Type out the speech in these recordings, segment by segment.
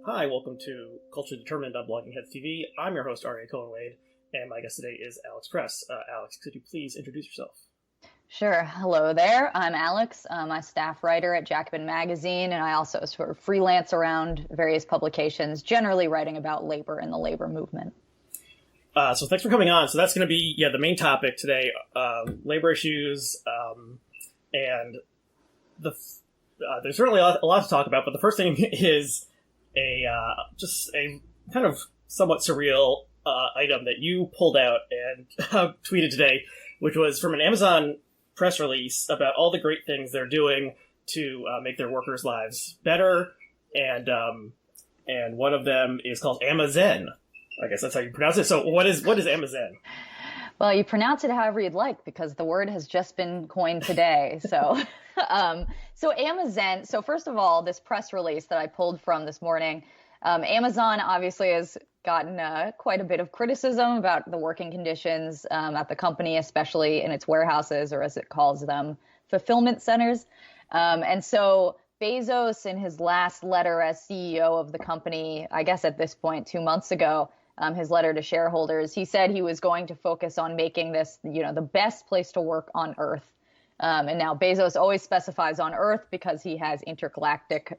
Hi, welcome to Culture Determined on Blogging Heads TV. I'm your host, Aryeh Cohen-Wade, and my guest today is Alex Press. Alex, could you please introduce yourself? Sure. Hello there. I'm Alex. I'm a staff writer at Jacobin magazine, and I also sort of freelance around various publications, generally writing about labor and the labor movement. So thanks for coming on. So that's going to be the main topic today, labor issues, and there's certainly a lot to talk about, but the first thing is just a kind of somewhat surreal item that you pulled out and tweeted today, which was from an AmaZen press release about all the great things they're doing to make their workers' lives better, and one of them is called AmaZen. I guess that's how you pronounce it. So what is AmaZen? Well, you pronounce it however you'd like, because the word has just been coined today. So, so AmaZen. So first of all, this press release that I pulled from this morning, AmaZen obviously has gotten quite a bit of criticism about the working conditions at the company, especially in its warehouses, or as it calls them, fulfillment centers. And so Bezos, in his last letter as CEO of the company, I guess at this point 2 months ago, his letter to shareholders, he said he was going to focus on making this, the best place to work on Earth. And now Bezos always specifies on Earth because he has intergalactic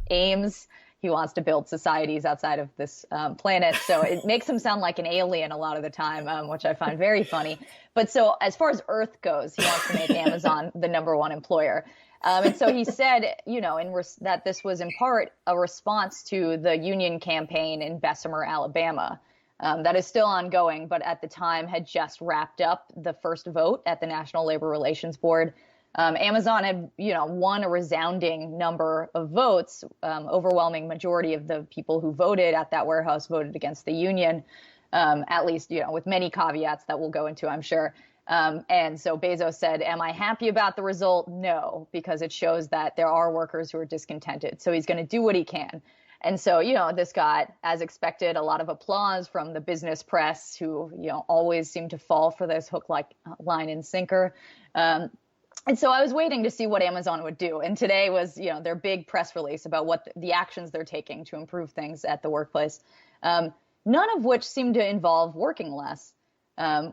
aims. He wants to build societies outside of this planet. So it makes him sound like an alien a lot of the time, which I find very funny. But so as far as Earth goes, he wants to make Amazon the number one employer. And so he said, that this was in part a response to the union campaign in Bessemer, Alabama. That is still ongoing, but at the time had just wrapped up the first vote at the National Labor Relations Board. AmaZen had, won a resounding number of votes. Overwhelming majority of the people who voted at that warehouse voted against the union, at least, with many caveats that we'll go into, I'm sure. And so Bezos said, am I happy about the result? No, because it shows that there are workers who are discontented. So he's going to do what he can. And so, this got, as expected, a lot of applause from the business press, who, always seem to fall for this hook, line and sinker. And so I was waiting to see what AmaZen would do. And today was, their big press release about what the actions they're taking to improve things at the workplace, none of which seem to involve working less.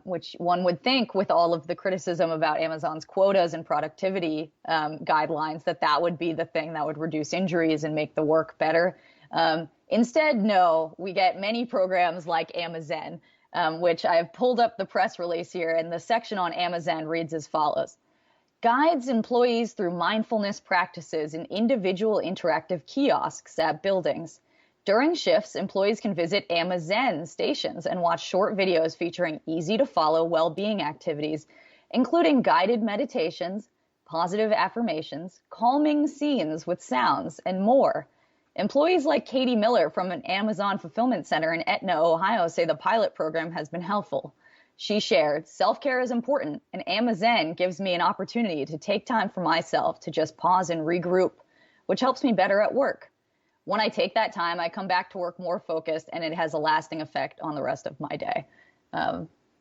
Which one would think, with all of the criticism about AmaZen's quotas and productivity guidelines, that would be the thing that would reduce injuries and make the work better. Instead, no, we get many programs like AmaZen, which I have pulled up the press release here, and the section on AmaZen reads as follows. Guides employees through mindfulness practices in individual interactive kiosks at buildings. During shifts, employees can visit AmaZen stations and watch short videos featuring easy-to-follow well-being activities, including guided meditations, positive affirmations, calming scenes with sounds, and more. Employees like Katie Miller from an AmaZen fulfillment center in Etna, Ohio, say the pilot program has been helpful. She shared, self-care is important, and AmaZen gives me an opportunity to take time for myself to just pause and regroup, which helps me better at work. When I take that time, I come back to work more focused, and it has a lasting effect on the rest of my day.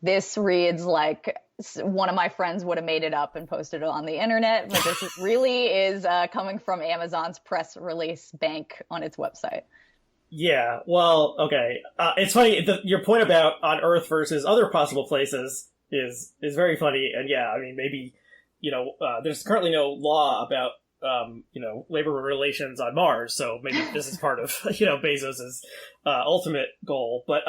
This reads like one of my friends would have made it up and posted it on the internet, but this really is coming from AmaZen's press release bank on its website. Yeah, well, okay. It's funny, your point about on Earth versus other possible places is very funny, and yeah, I mean, maybe, there's currently no law about labor relations on Mars. So maybe this is part of, Bezos's ultimate goal. But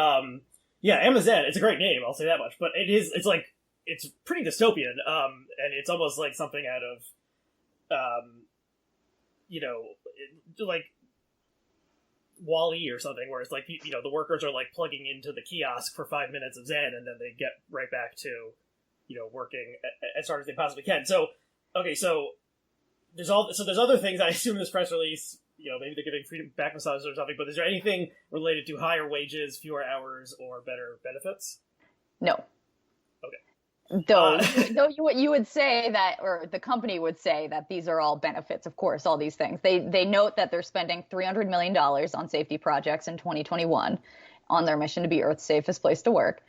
yeah, AmaZen, it's a great name. I'll say that much. But it's pretty dystopian. And it's almost like something out of, like Wall-E or something, where it's like, the workers are like plugging into the kiosk for 5 minutes of Zen, and then they get right back to, working as hard as they possibly can. So, okay, so there's other things I assume in this press release, maybe they're giving free back massages or something, but is there anything related to higher wages, fewer hours, or better benefits? No. Okay. Though you would say that, or the company would say that these are all benefits, of course, all these things. They note that they're spending $300 million on safety projects in 2021 on their mission to be Earth's safest place to work.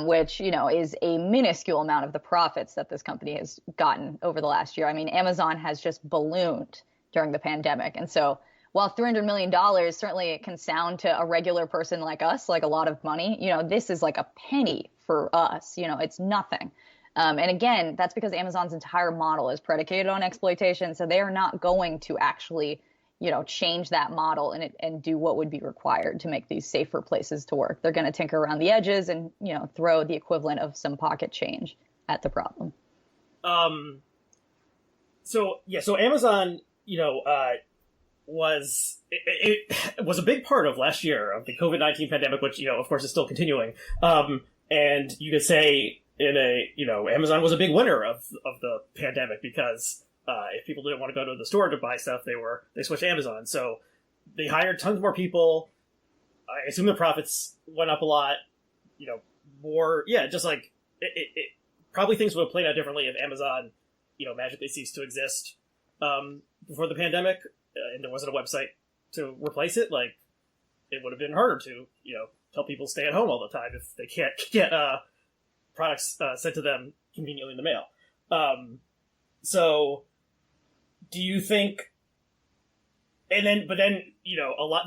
Which, is a minuscule amount of the profits that this company has gotten over the last year. I mean, AmaZen has just ballooned during the pandemic. And so while $300 million certainly can sound to a regular person like us like a lot of money, this is like a penny for us. It's nothing. And again, that's because Amazon's entire model is predicated on exploitation. So they are not going to actually, change that model and do what would be required to make these safer places to work. They're going to tinker around the edges and, throw the equivalent of some pocket change at the problem. So Amazon, was a big part of last year of the COVID-19 pandemic, which, of course, is still continuing. And you could say Amazon was a big winner of the pandemic because if people didn't want to go to the store to buy stuff, they switched to Amazon. So they hired tons more people. I assume the profits went up a lot. Just like it probably things would have played out differently if Amazon, magically ceased to exist before the pandemic, and there wasn't a website to replace it. Like, it would have been harder to, tell people stay at home all the time if they can't get products sent to them conveniently in the mail. So, do you think? But then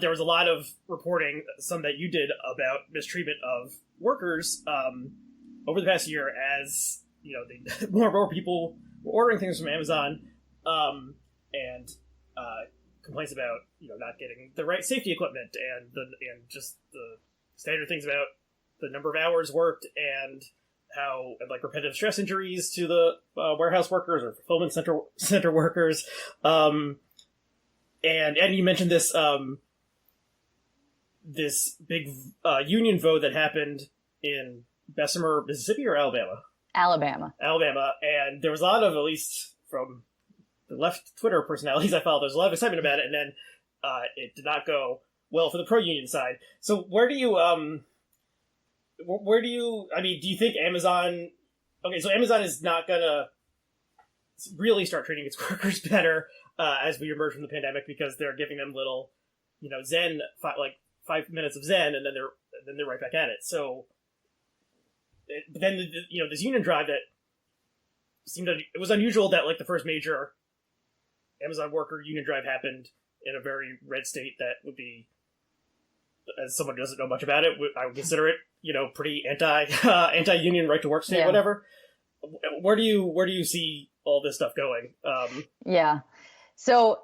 there was a lot of reporting, some that you did, about mistreatment of workers over the past year, as more and more people were ordering things from Amazon, and complaints about not getting the right safety equipment and just the standard things about the number of hours worked and how repetitive stress injuries to the warehouse workers or fulfillment center workers, and you mentioned this this big union vote that happened in Bessemer, Mississippi, or Alabama? Alabama, and there was a lot of, at least from the left Twitter personalities I follow, there's a lot of excitement about it, and then it did not go well for the pro-union side. So where do you, do you think Amazon, so Amazon is not gonna really start treating its workers better as we emerge from the pandemic, because they're giving them little, Zen, 5 minutes of Zen, and then they're right back at it. So, but then this union drive that seemed it was unusual that the first major Amazon worker union drive happened in a very red state that would be, as someone who doesn't know much about it, I would consider it pretty anti-union, right to work state, whatever. Where do you see all this stuff going? Yeah. So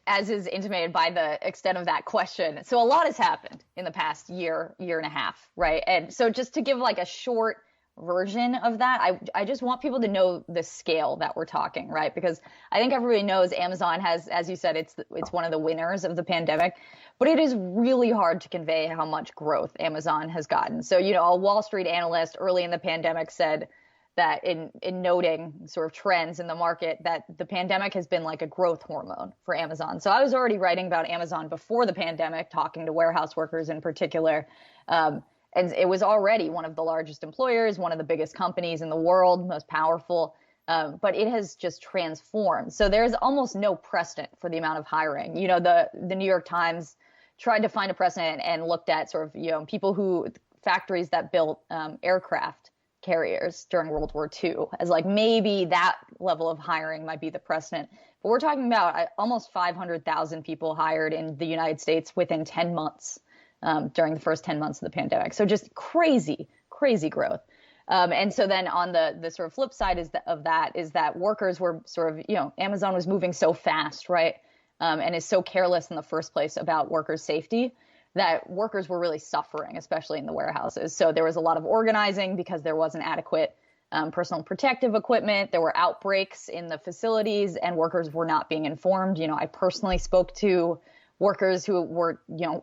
as is intimated by the extent of that question, so a lot has happened in the past year and a half, right? And so just to give a short version of that, I just want people to know the scale that we're talking, right? Because I think everybody knows Amazon has, as you said, it's one of the winners of the pandemic, but it is really hard to convey how much growth Amazon has gotten. So, a Wall Street analyst early in the pandemic said that in noting sort of trends in the market, that the pandemic has been like a growth hormone for Amazon. So I was already writing about Amazon before the pandemic, talking to warehouse workers in particular. And it was already one of the largest employers, one of the biggest companies in the world, most powerful, but it has just transformed. So there's almost no precedent for the amount of hiring. The New York Times tried to find a precedent and looked at sort of, factories that built aircraft carriers during World War II as maybe that level of hiring might be the precedent. But we're talking about almost 500,000 people hired in the United States within 10 months. During the first 10 months of the pandemic. So just crazy growth. And so then on the sort of flip side is that workers were sort of, Amazon was moving so fast, right? And is so careless in the first place about workers' safety that workers were really suffering, especially in the warehouses. So there was a lot of organizing because there wasn't adequate personal protective equipment. There were outbreaks in the facilities and workers were not being informed. I personally spoke to workers who were,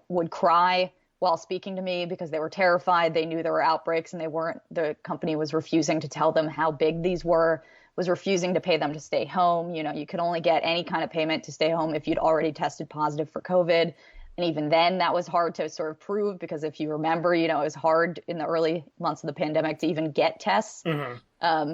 would cry while speaking to me because they were terrified. They knew there were outbreaks and the company was refusing to tell them how big these were, was refusing to pay them to stay home. You could only get any kind of payment to stay home if you'd already tested positive for COVID. And even then that was hard to sort of prove because if you remember, it was hard in the early months of the pandemic to even get tests. Mm-hmm.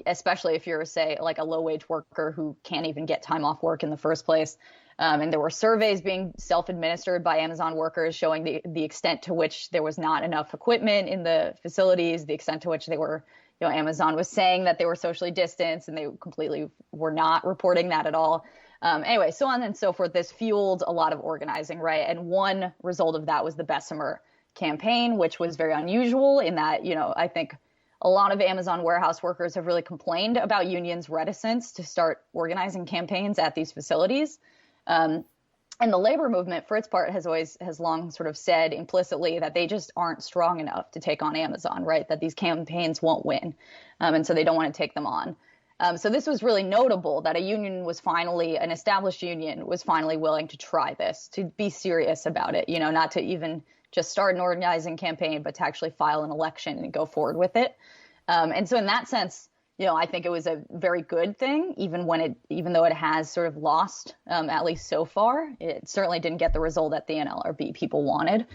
Especially if you're, say, a low-wage worker who can't even get time off work in the first place. And there were surveys being self-administered by Amazon workers showing the extent to which there was not enough equipment in the facilities, the extent to which they were Amazon was saying that they were socially distanced, and they completely were not reporting that at all. Anyway, so on and so forth. This fueled a lot of organizing, right? And one result of that was the Bessemer campaign, which was very unusual in that, I think a lot of Amazon warehouse workers have really complained about unions' reticence to start organizing campaigns at these facilities. And the labor movement, for its part, has long sort of said implicitly that they just aren't strong enough to take on Amazon, right? That these campaigns won't win. And so they don't want to take them on. So this was really notable that an established union was finally willing to try this, to be serious about it, not to even just start an organizing campaign, but to actually file an election and go forward with it. And so in that sense, I think it was a very good thing, even though it has sort of lost, at least so far. It certainly didn't get the result that the NLRB people wanted.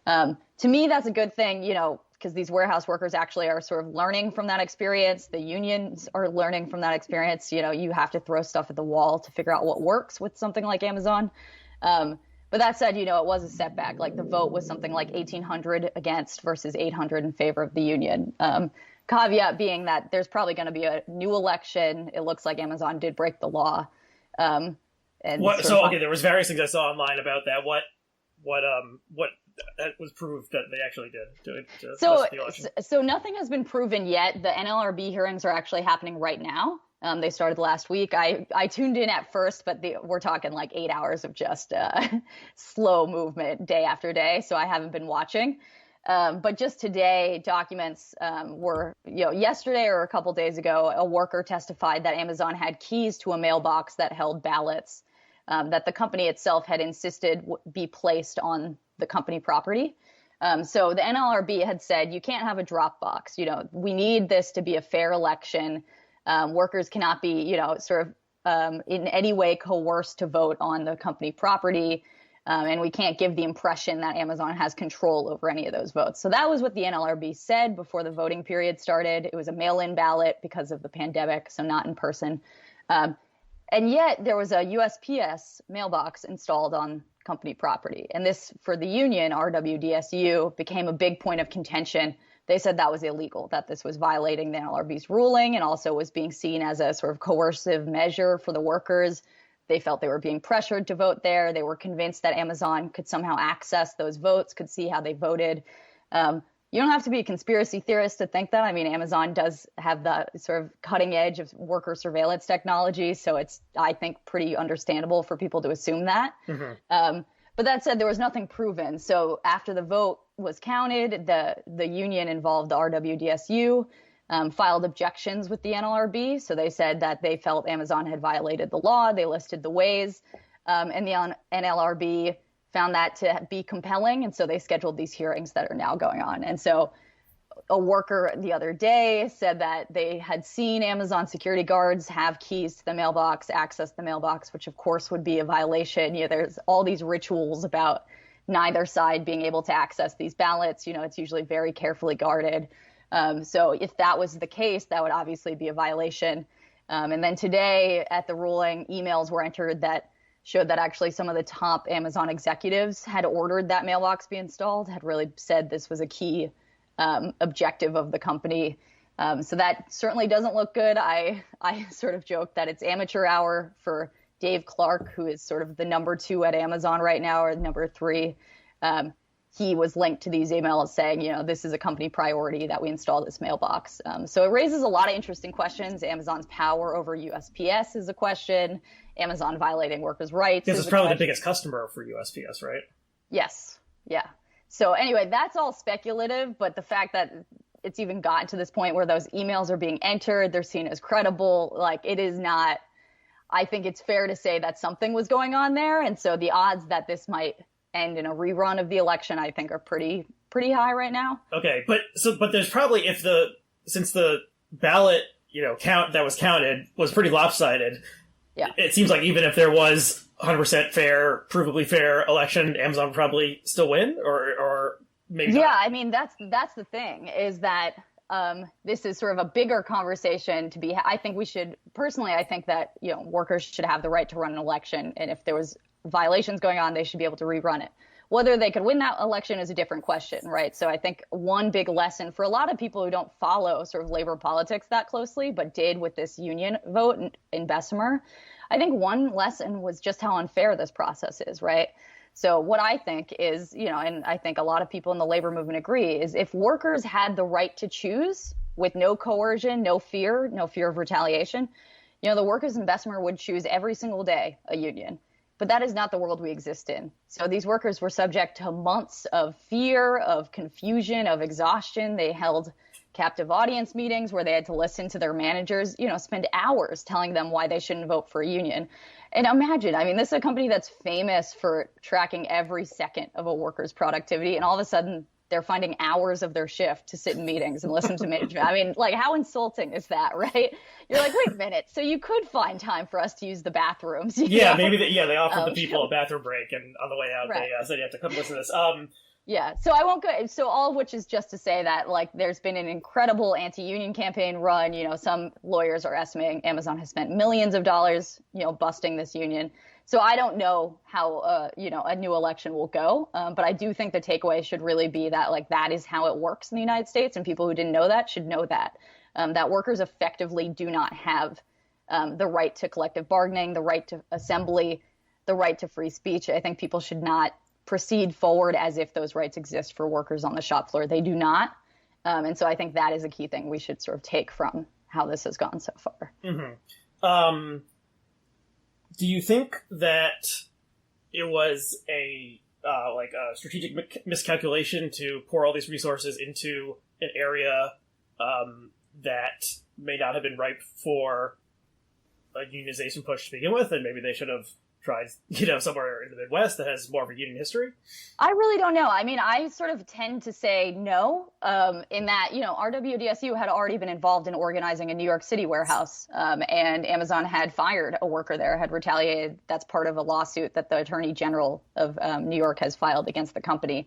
To me, that's a good thing, because these warehouse workers actually are sort of learning from that experience. The unions are learning from that experience. You have to throw stuff at the wall to figure out what works with something like Amazon. But that said, it was a setback. Like the vote was something like 1,800 against versus 800 in favor of the union. Caveat being that there's probably going to be a new election. It looks like Amazon did break the law. There was various things I saw online about that. What was proved that they actually did to the election? So nothing has been proven yet. The NLRB hearings are actually happening right now. They started last week. I tuned in at first, but we're talking like 8 hours of just slow movement day after day. So I haven't been watching. But just today, documents were, yesterday or a couple days ago, a worker testified that Amazon had keys to a mailbox that held ballots that the company itself had insisted be placed on the company property. So the NLRB had said, you can't have a drop box. We need this to be a fair election. Workers cannot be, in any way coerced to vote on the company property. And we can't give the impression that Amazon has control over any of those votes. So that was what the NLRB said before the voting period started. It was a mail-in ballot because of the pandemic, so not in person. And yet there was a USPS mailbox installed on company property. And this, for the union, RWDSU, became a big point of contention. They said that was illegal, that this was violating the NLRB's ruling and also was being seen as a sort of coercive measure for the workers. They felt they were being pressured to vote there. They were convinced that Amazon could somehow access those votes, could see how they voted. You don't have to be a conspiracy theorist to think that. I mean, Amazon does have the sort of cutting edge of worker surveillance technology. So it's, I think, pretty understandable for people to assume that. Mm-hmm. But that said, there was nothing proven. So after the vote was counted, the union involved, the RWDSU, filed objections with the NLRB. So they said that they felt Amazon had violated the law. They listed the ways, and the NLRB found that to be compelling. And so they scheduled these hearings that are now going on. And so a worker the other day said that they had seen Amazon security guards have keys to the mailbox, access the mailbox, which of course would be a violation. There's all these rituals about neither side being able to access these ballots. It's usually very carefully guarded. So if that was the case, that would obviously be a violation. And then today at the ruling, emails were entered that showed that actually some of the top Amazon executives had ordered that mailbox be installed, had really said this was a key objective of the company. So that certainly doesn't look good. I sort of joke that it's amateur hour for Dave Clark, who is sort of the number 2 at Amazon right now, or number 3. He was linked to these emails saying, this is a company priority that we install this mailbox. So it raises a lot of interesting questions. Amazon's power over USPS is a question. Amazon violating workers' rights. This is probably the biggest customer for USPS, right? Yes. Yeah. So anyway, that's all speculative, but the fact that it's even gotten to this point where those emails are being entered, they're seen as credible, like it is not, I think it's fair to say that something was going on there. And so the odds that this might end in a rerun of the election, I think, are pretty high right now. Okay, but there's probably, since the ballot count that was counted was pretty lopsided. Yeah, it seems like even if there was 100% fair, provably fair election, Amazon would probably still win, or maybe. Yeah, not. I mean that's the thing is that this is sort of a bigger conversation to be. I think that workers should have the right to run an election, and if there was violations going on, they should be able to rerun it. Whether they could win that election is a different question, right? So I think one big lesson for a lot of people who don't follow sort of labor politics that closely, but did with this union vote in Bessemer, I think one lesson was just how unfair this process is, right? So what I think is, and I think a lot of people in the labor movement agree, is if workers had the right to choose with no coercion, no fear of retaliation, the workers in Bessemer would choose every single day a union. But that is not the world we exist in. So these workers were subject to months of fear, of confusion, of exhaustion. They held captive audience meetings where they had to listen to their managers, spend hours telling them why they shouldn't vote for a union. And imagine, this is a company that's famous for tracking every second of a worker's productivity. And all of a sudden, they're finding hours of their shift to sit in meetings and listen to management. How insulting is that, right? You're like, wait a minute. So you could find time for us to use the bathrooms. Yeah, maybe they offered the people a bathroom break, and on the way out, right. They said you have to come listen to this. Yeah, so I won't go. So all of which is just to say that there's been an incredible anti-union campaign run. Some lawyers are estimating Amazon has spent millions of dollars, busting this union. So I don't know how, a new election will go. But I do think the takeaway should really be that that is how it works in the United States. And people who didn't know that should know that workers effectively do not have the right to collective bargaining, the right to assembly, the right to free speech. I think people should not proceed forward as if those rights exist for workers on the shop floor. They do not. And so I think that is a key thing we should sort of take from how this has gone so far. Mm-hmm. Do you think that it was a strategic miscalculation to pour all these resources into an area that may not have been ripe for a unionization push to begin with, and maybe they should have tried, somewhere in the Midwest that has more of a union history? I really don't know. I sort of tend to say no, in that, RWDSU had already been involved in organizing a New York City warehouse, and Amazon had fired a worker there, had retaliated. That's part of a lawsuit that the Attorney General of New York has filed against the company.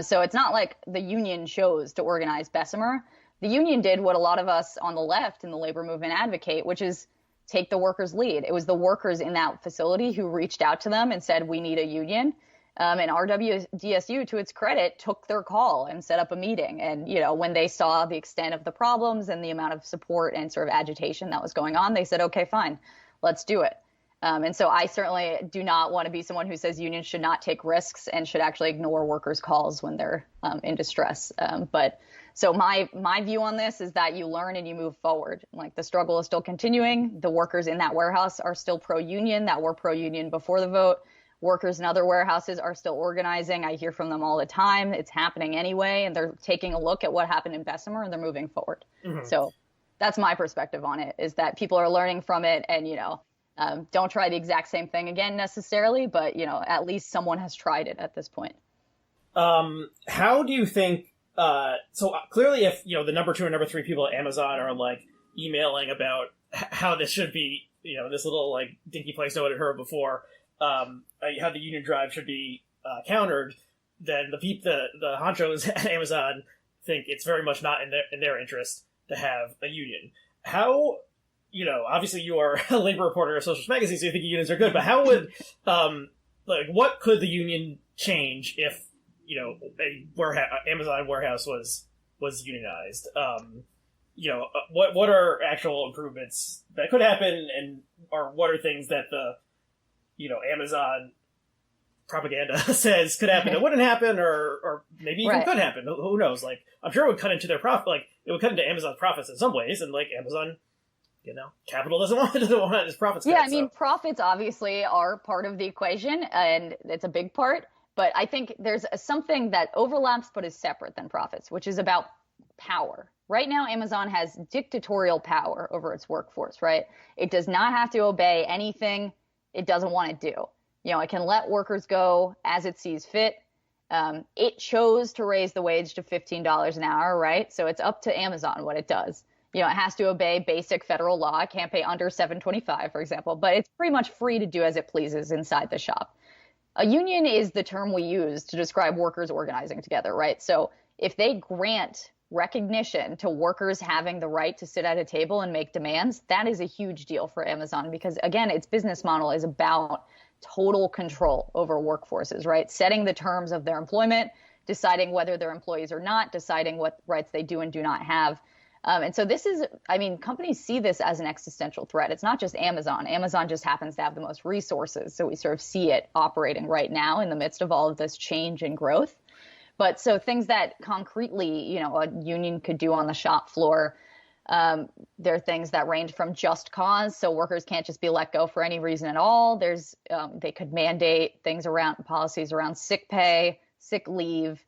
So it's not like the union chose to organize Bessemer. The union did what a lot of us on the left in the labor movement advocate, which is take the workers' lead. It was the workers in that facility who reached out to them and said, we need a union. And RWDSU, to its credit, took their call and set up a meeting. And, when they saw the extent of the problems and the amount of support and sort of agitation that was going on, they said, okay, fine, let's do it. And so I certainly do not want to be someone who says unions should not take risks and should actually ignore workers' calls when they're in distress. So my view on this is that you learn and you move forward. The struggle is still continuing. The workers in that warehouse are still pro-union, that were pro-union before the vote. Workers in other warehouses are still organizing. I hear from them all the time. It's happening anyway, and they're taking a look at what happened in Bessemer, and they're moving forward. Mm-hmm. So that's my perspective on it, is that people are learning from it, and, don't try the exact same thing again necessarily, but, at least someone has tried it at this point. How do you think, so clearly if, the number 2 and number 3 people at Amazon are emailing about how this should be, this little dinky place no one had heard before, how the union drive should be countered, then the honchos at Amazon think it's very much not in their interest to have a union. How, obviously you are a labor reporter at Socialist Magazine, so you think unions are good, but how would, what could the union change if, a Amazon warehouse was unionized? What are actual improvements that could happen, or what are things that the, Amazon propaganda says could happen that wouldn't happen, or maybe even could happen? Who knows? I'm sure it would cut into their profit. It would cut into Amazon's profits in some ways, and Amazon, capital doesn't want its profits. Yeah, profits obviously are part of the equation, and it's a big part. But I think there's something that overlaps but is separate than profits, which is about power. Right now, Amazon has dictatorial power over its workforce, right? It does not have to obey anything it doesn't want to do. It can let workers go as it sees fit. It chose to raise the wage to $15 an hour, right? So it's up to Amazon what it does. It has to obey basic federal law. It can't pay under $7.25, for example, but it's pretty much free to do as it pleases inside the shop. A union is the term we use to describe workers organizing together, right? So if they grant recognition to workers having the right to sit at a table and make demands, that is a huge deal for Amazon because, again, its business model is about total control over workforces, right? Setting the terms of their employment, deciding whether they're employees or not, deciding what rights they do and do not have. And so this is, I mean, companies see this as an existential threat. It's not just Amazon. Amazon just happens to have the most resources. So we sort of see it operating right now in the midst of all of this change and growth. But so things that concretely, a union could do on the shop floor, there are things that range from just cause. So workers can't just be let go for any reason at all. They could mandate things around policies around sick pay, sick leave.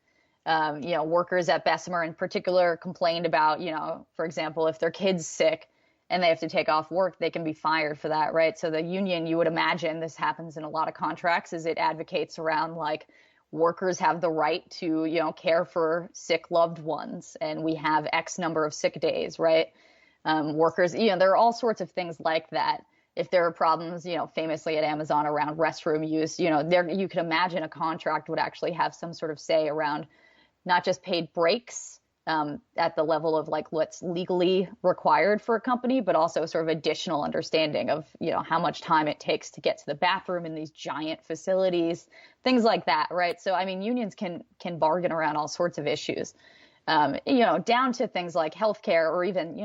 Workers at Bessemer in particular complained about, for example, if their kid's sick and they have to take off work, they can be fired for that, right? So the union, you would imagine this happens in a lot of contracts, is it advocates around like workers have the right to, care for sick loved ones, and we have X number of sick days, right? Workers, there are all sorts of things like that. If there are problems, famously at Amazon around restroom use, you could imagine a contract would actually have some sort of say around not just paid breaks at the level of like what's legally required for a company, but also sort of additional understanding of, how much time it takes to get to the bathroom in these giant facilities, things like that, right? So, I mean, unions can bargain around all sorts of issues, down to things like healthcare or even,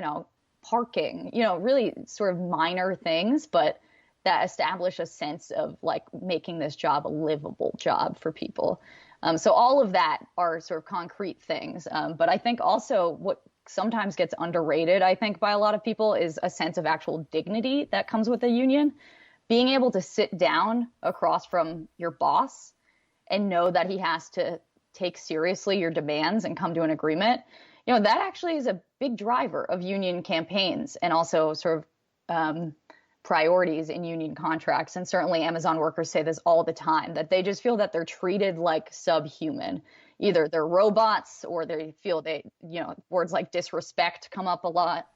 parking, really sort of minor things, but that establish a sense of like making this job a livable job for people. So all of that are sort of concrete things. But I think also what sometimes gets underrated, I think, by a lot of people is a sense of actual dignity that comes with a union. Being able to sit down across from your boss and know that he has to take seriously your demands and come to an agreement, that actually is a big driver of union campaigns and also sort of priorities in union contracts. And certainly Amazon workers say this all the time, that they just feel that they're treated like subhuman. Either they're robots or they feel words like disrespect come up a lot.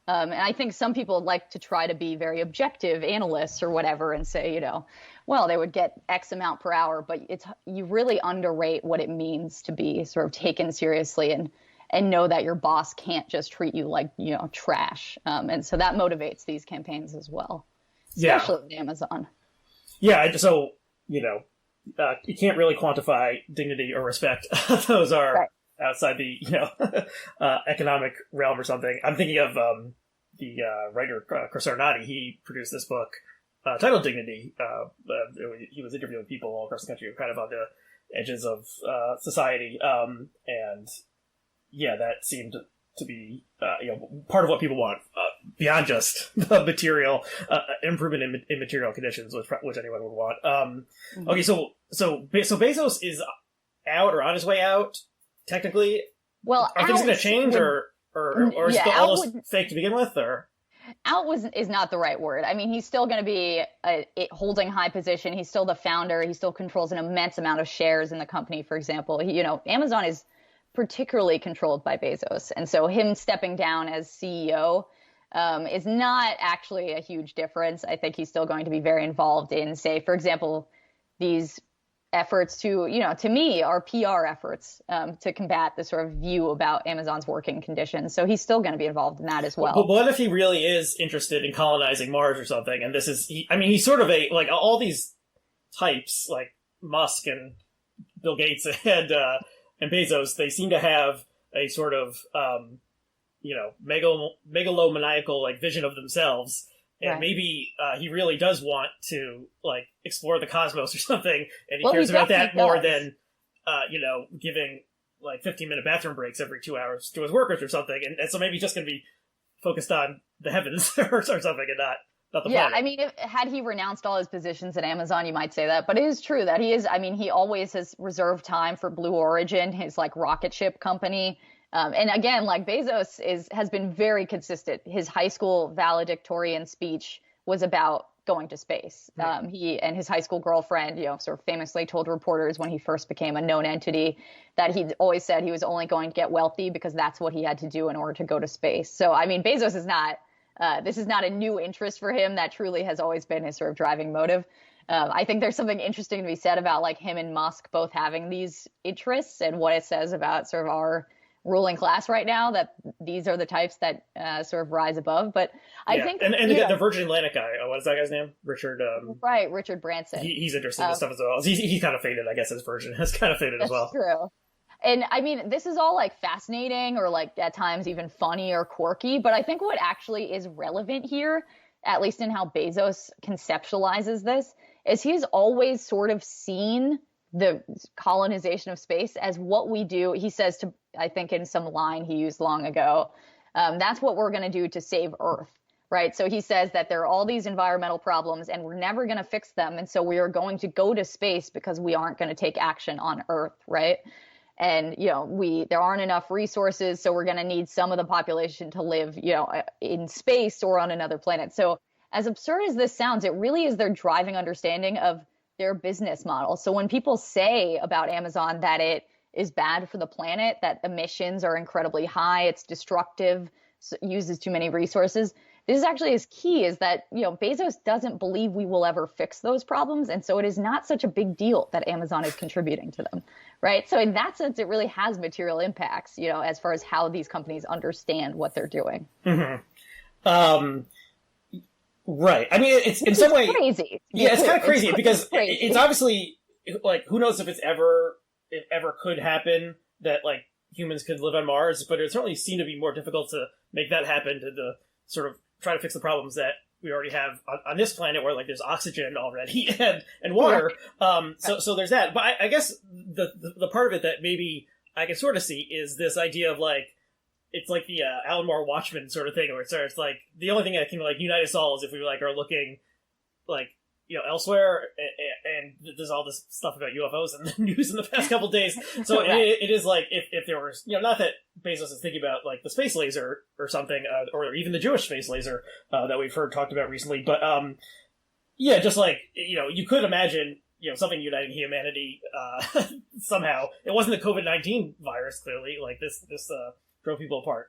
And I think some people like to try to be very objective analysts or whatever and say, well, they would get X amount per hour, but you really underrate what it means to be sort of taken seriously and know that your boss can't just treat you like, trash. And so that motivates these campaigns as well, especially with Amazon. Yeah. So, you can't really quantify dignity or respect. Those are right outside the, economic realm or something. I'm thinking of the writer, Chris Arnott. He produced this book titled Dignity. He was interviewing people all across the country kind of on the edges of society. And yeah, that seemed to be, part of what people want beyond just the material improvement in material conditions, which anyone would want. Okay, so Bezos is out or on his way out, technically. Well, are things going to change, or is it all fake to begin with, or? Out is not the right word. I mean, he's still going to be holding high position. He's still the founder. He still controls an immense amount of shares in the company. For example, Amazon is particularly controlled by Bezos. And so him stepping down as CEO is not actually a huge difference. I think he's still going to be very involved in, say, for example, these efforts to me are PR efforts to combat the sort of view about Amazon's working conditions. So he's still going to be involved in that as well. But what if he really is interested in colonizing Mars or something? And he's sort of all these types like Musk and Bill Gates and Bezos, they seem to have a sort of, megalomaniacal like vision of themselves. And right. Maybe he really does want to like explore the cosmos or something. And he cares about that more than, giving like 15-minute bathroom breaks every 2 hours to his workers or something. And so maybe he's just going to be focused on the heavens or something and not the planet. Yeah, I mean, had he renounced all his positions at Amazon, you might say that. But it is true that he always has reserved time for Blue Origin, his like rocket ship company. And again, like Bezos has been very consistent. His high school valedictorian speech was about going to space. Right. He and his high school girlfriend, sort of famously told reporters when he first became a known entity that he'd always said he was only going to get wealthy because that's what he had to do in order to go to space. So, I mean, Bezos is not... this is not a new interest for him. That truly has always been his sort of driving motive. I think there's something interesting to be said about like him and Musk both having these interests and what it says about sort of our ruling class right now, that these are the types that sort of rise above. But I think, and the Virgin Atlantic guy, what is that guy's name? Richard. Right, Richard Branson. He's interested in this stuff as well. He kind of faded, I guess. His Virgin has kind of faded as well. That's true. And I mean, this is all like fascinating, or like at times even funny or quirky. But I think what actually is relevant here, at least in how Bezos conceptualizes this, is he's always sort of seen the colonization of space as what we do. He says to, I think in some line he used long ago, that's what we're going to do to save Earth. Right. So he says that there are all these environmental problems and we're never going to fix them. And so we are going to go to space because we aren't going to take action on Earth. Right. And, there aren't enough resources, so we're going to need some of the population to live, in space or on another planet. So as absurd as this sounds, it really is their driving understanding of their business model. So when people say about Amazon that it is bad for the planet, that emissions are incredibly high, it's destructive, uses too many resources, this is actually his key, is that, Bezos doesn't believe we will ever fix those problems. And so it is not such a big deal that Amazon is contributing to them. Right. So in that sense, it really has material impacts, as far as how these companies understand what they're doing. Mm-hmm. Right. I mean, it's in some way crazy. Yeah, it's kind of crazy because it's obviously like, who knows if it ever could happen that like humans could live on Mars, but it certainly seemed to be more difficult to make that happen, to sort of try to fix the problems that we already have on this planet, where like there's oxygen already and water. So there's that. But I guess the part of it that maybe I can sort of see is this idea of like, it's like the Alan Moore Watchmen sort of thing, where it's like the only thing that can like unite us all is if we like are looking like, elsewhere, and there's all this stuff about UFOs in the news in the past couple of days. So it is like if there was, not that Bezos is thinking about like the space laser or something, or even the Jewish space laser that we've heard talked about recently. But just like, you could imagine, something uniting humanity somehow. It wasn't the COVID-19 virus, clearly. Like this drove people apart.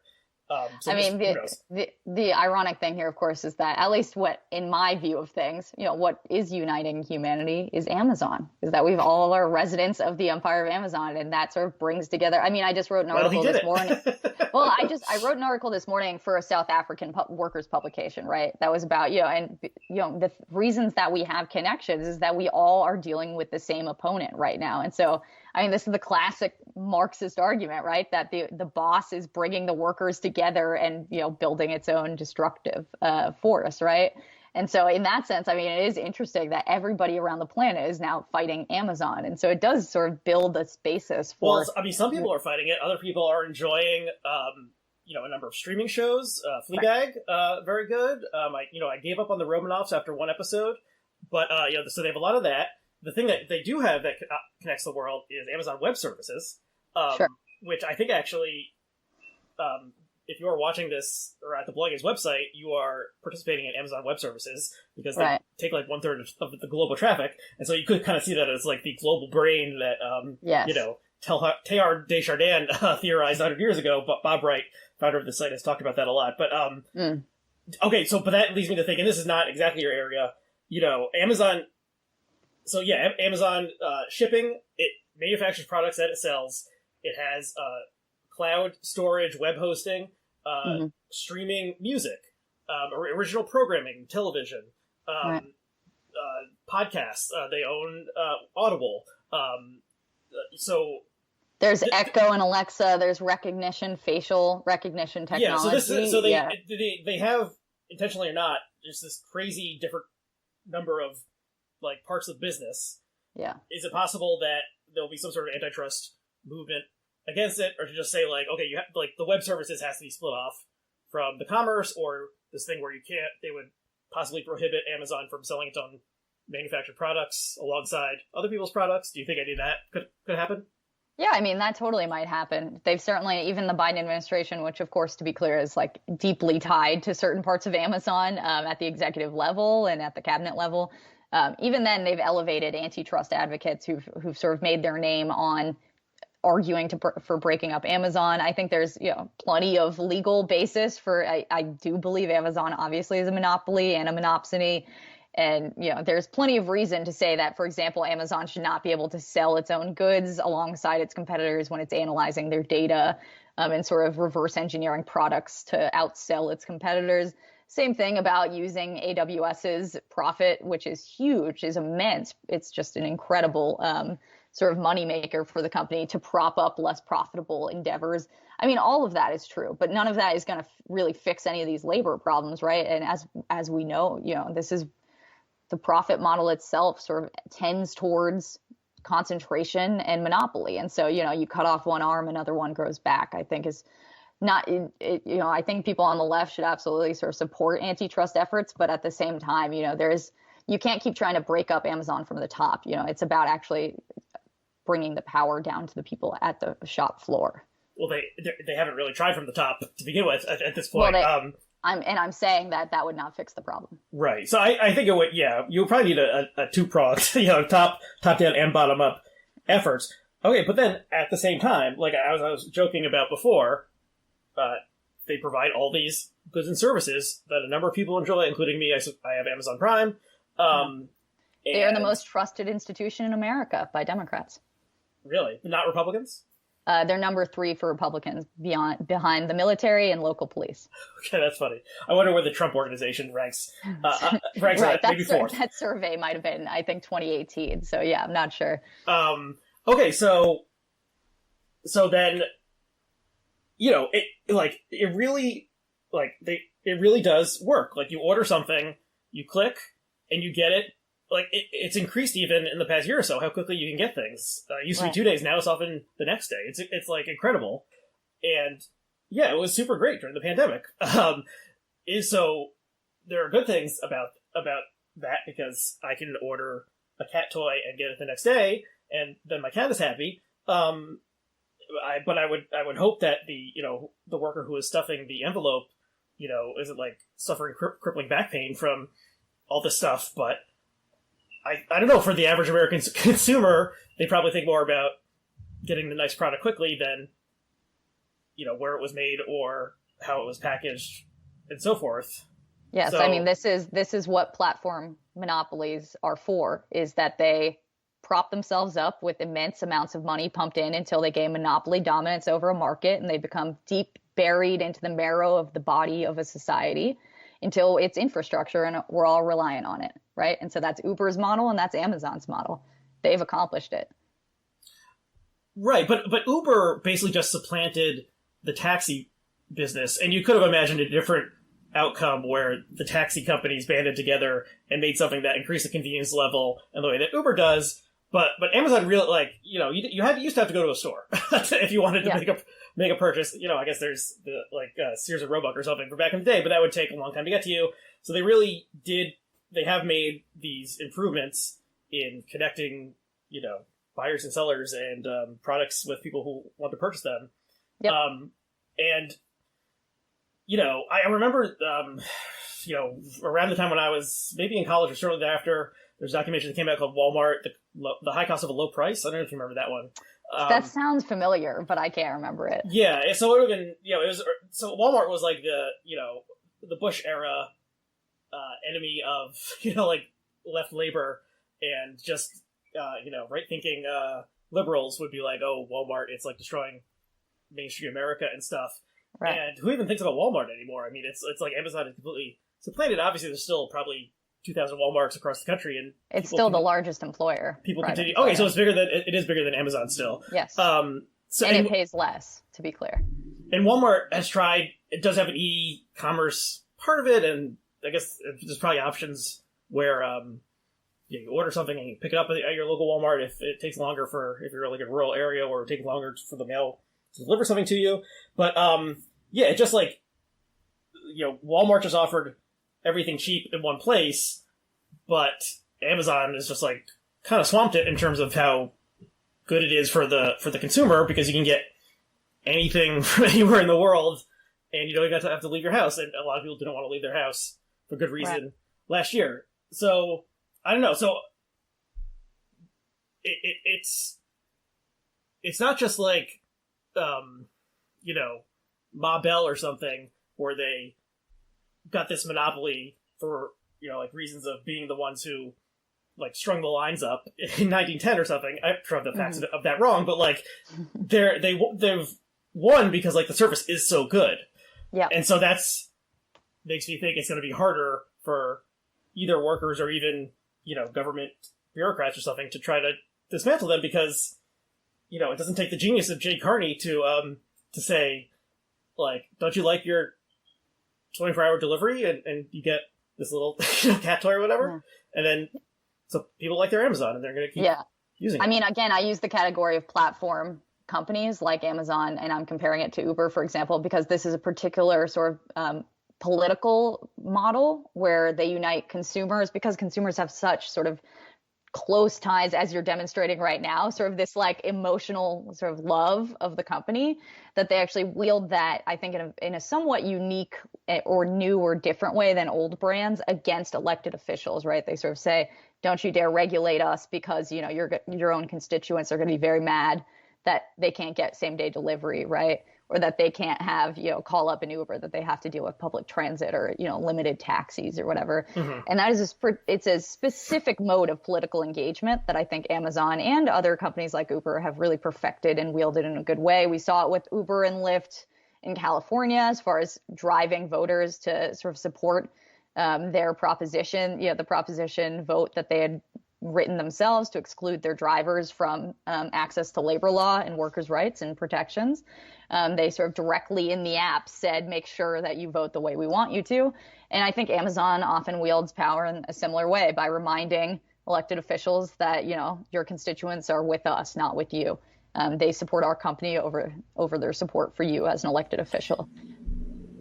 So the ironic thing here, of course, is that at least what, in my view of things, what is uniting humanity is Amazon, is that we've all are residents of the empire of Amazon, and that sort of brings together. I mean, I just wrote an article this morning. Well, I wrote an article this morning for a South African workers publication, right? That was about, the reasons that we have connections is that we all are dealing with the same opponent right now. And so, I mean, this is the classic Marxist argument, right? That the boss is bringing the workers together and, building its own destructive force, right? And so in that sense, I mean, it is interesting that everybody around the planet is now fighting Amazon. And so it does sort of build this basis for... Well, I mean, some people are fighting it. Other people are enjoying, a number of streaming shows. Fleabag, very good. I gave up on the Romanovs after one episode. But, so they have a lot of that. The thing that they do have that connects the world is Amazon Web Services, which I think actually, if you are watching this or at the Blogging's website, you are participating in Amazon Web Services because they take like 1/3 of the global traffic. And so you could kind of see that as like the global brain that, Teilhard de Chardin theorized 100 years ago. But Bob Wright, founder of the site, has talked about that a lot. But, okay, but that leads me to think, and this is not exactly your area, Amazon... So yeah, Amazon shipping, it manufactures products that it sells. It has cloud storage, web hosting, streaming music, original programming, television, podcasts. They own Audible. So there's Echo and Alexa. There's facial recognition technology. So they have, intentionally or not, just this crazy different number of like parts of business. Yeah. Is it possible that there'll be some sort of antitrust movement against it, or to just say like, okay, you have like the web services has to be split off from the commerce, or this thing where they would possibly prohibit Amazon from selling its own manufactured products alongside other people's products? Do you think any of that could happen? Yeah, I mean, that totally might happen. They've certainly, even the Biden administration, which of course, to be clear, is like deeply tied to certain parts of Amazon at the executive level and at the cabinet level. Even then, they've elevated antitrust advocates who've sort of made their name on arguing for breaking up Amazon. I think there's plenty of legal basis for. I do believe Amazon obviously is a monopoly and a monopsony, And, there's plenty of reason to say that, for example, Amazon should not be able to sell its own goods alongside its competitors when it's analyzing their data and sort of reverse engineering products to outsell its competitors. Same thing about using AWS's profit, which is huge, is immense. It's just an incredible sort of moneymaker for the company to prop up less profitable endeavors. I mean, all of that is true, but none of that is going to really fix any of these labor problems, right? And as we know, this is the profit model itself sort of tends towards concentration and monopoly. And so, you cut off one arm, another one grows back, I think is not, I think people on the left should absolutely sort of support antitrust efforts. But at the same time, you can't keep trying to break up Amazon from the top. It's about actually bringing the power down to the people at the shop floor. Well, they haven't really tried from the top to begin with at this point. Well, I'm saying that would not fix the problem. Right. So I think it would. Yeah, you would probably need a two-pronged, top down and bottom up efforts. Okay, but then at the same time, like I was joking about before, they provide all these goods and services that a number of people enjoy, including me. I have Amazon Prime. They are the most trusted institution in America by Democrats. Really? Not Republicans? They're number 3 for Republicans behind the military and local police. Okay, that's funny. I wonder where the Trump organization ranks. Ranks right, maybe 4th. That survey might have been, I think, 2018. So yeah, I'm not sure. Okay, so then, it really does work. Like, you order something, you click, and you get it. Like, it's increased even in the past year or so how quickly you can get things. It used to be 2 days, now it's often the next day. It's like incredible. And yeah, it was super great during the pandemic. So there are good things about that, because I can order a cat toy and get it the next day, and then my cat is happy. But I would hope that the worker who is stuffing the envelope, isn't like suffering crippling back pain from all this stuff. But I don't know, for the average American consumer, they probably think more about getting the nice product quickly than, where it was made or how it was packaged and so forth. Yes, so, I mean, this is what platform monopolies are for, is that they prop themselves up with immense amounts of money pumped in until they gain monopoly dominance over a market, and they become deep buried into the marrow of the body of a society until it's infrastructure and we're all reliant on it, right? And so that's Uber's model and that's Amazon's model. They've accomplished it. Right, but Uber basically just supplanted the taxi business, and you could have imagined a different outcome where the taxi companies banded together and made something that increased the convenience level in the way that Uber does. But Amazon really, you used to have to go to a store if you wanted to make a purchase. I guess there's the Sears and Roebuck or something for back in the day, but that would take a long time to get to you. So they really did. They have made these improvements in connecting, buyers and sellers and products with people who want to purchase them. Yep. I remember, around the time when I was maybe in college or shortly thereafter, there's a documentary that came out called Walmart, the High Cost of a Low Price. I don't know if you remember that one. That sounds familiar, but I can't remember it. Yeah, so it would have been, so Walmart was like the Bush era enemy of, left labor, and just, right-thinking liberals would be like, oh, Walmart, it's like destroying mainstream America and stuff. Right. And who even thinks about Walmart anymore? I mean, it's like Amazon is completely supplanted. Obviously, there's still probably 2,000 Walmarts across the country, and it's still the largest employer. People continue. Okay, so it is bigger than Amazon still. Yes. And it pays less, to be clear. And Walmart has tried. It does have an e-commerce part of it, and I guess there's probably options where you order something and you pick it up at your local Walmart if it takes longer if you're like in a rural area, or it takes longer for the mail to deliver something to you. But it just Walmart just offered everything cheap in one place, but Amazon is just kind of swamped it in terms of how good it is for the consumer, because you can get anything from anywhere in the world and you don't even have to leave your house. And a lot of people didn't want to leave their house for good reason last year. So I don't know. So it's not just Ma Bell or something where they got this monopoly for like reasons of being the ones who like strung the lines up in 1910 or something. I have the facts of that wrong, but like they've won because like the service is so good. Yeah. And so that's makes me think it's going to be harder for either workers or even, government bureaucrats or something to try to dismantle them because, it doesn't take the genius of Jay Carney to say, like, don't you like your 24-hour delivery and you get this little cat toy or whatever? Yeah. And then so people like their Amazon and they're going to keep using it. I mean, again, I use the category of platform companies like Amazon, and I'm comparing it to Uber, for example, because this is a particular sort of political model where they unite consumers because consumers have such sort of close ties, as you're demonstrating right now, sort of this like emotional sort of love of the company, that they actually wield that, I think, in a somewhat unique or new or different way than old brands against elected officials, right? They sort of say, don't you dare regulate us because, your own constituents are going to be very mad that they can't get same day delivery, right? Or that they can't have, call up an Uber, that they have to deal with public transit or, limited taxis or whatever. Mm-hmm. And that is it's a specific mode of political engagement that I think Amazon and other companies like Uber have really perfected and wielded in a good way. We saw it with Uber and Lyft in California as far as driving voters to sort of support their proposition, the proposition vote that they had written themselves to exclude their drivers from access to labor law and workers' rights and protections. They sort of directly in the app said, make sure that you vote the way we want you to. And I think Amazon often wields power in a similar way by reminding elected officials that, your constituents are with us, not with you. They support our company over their support for you as an elected official.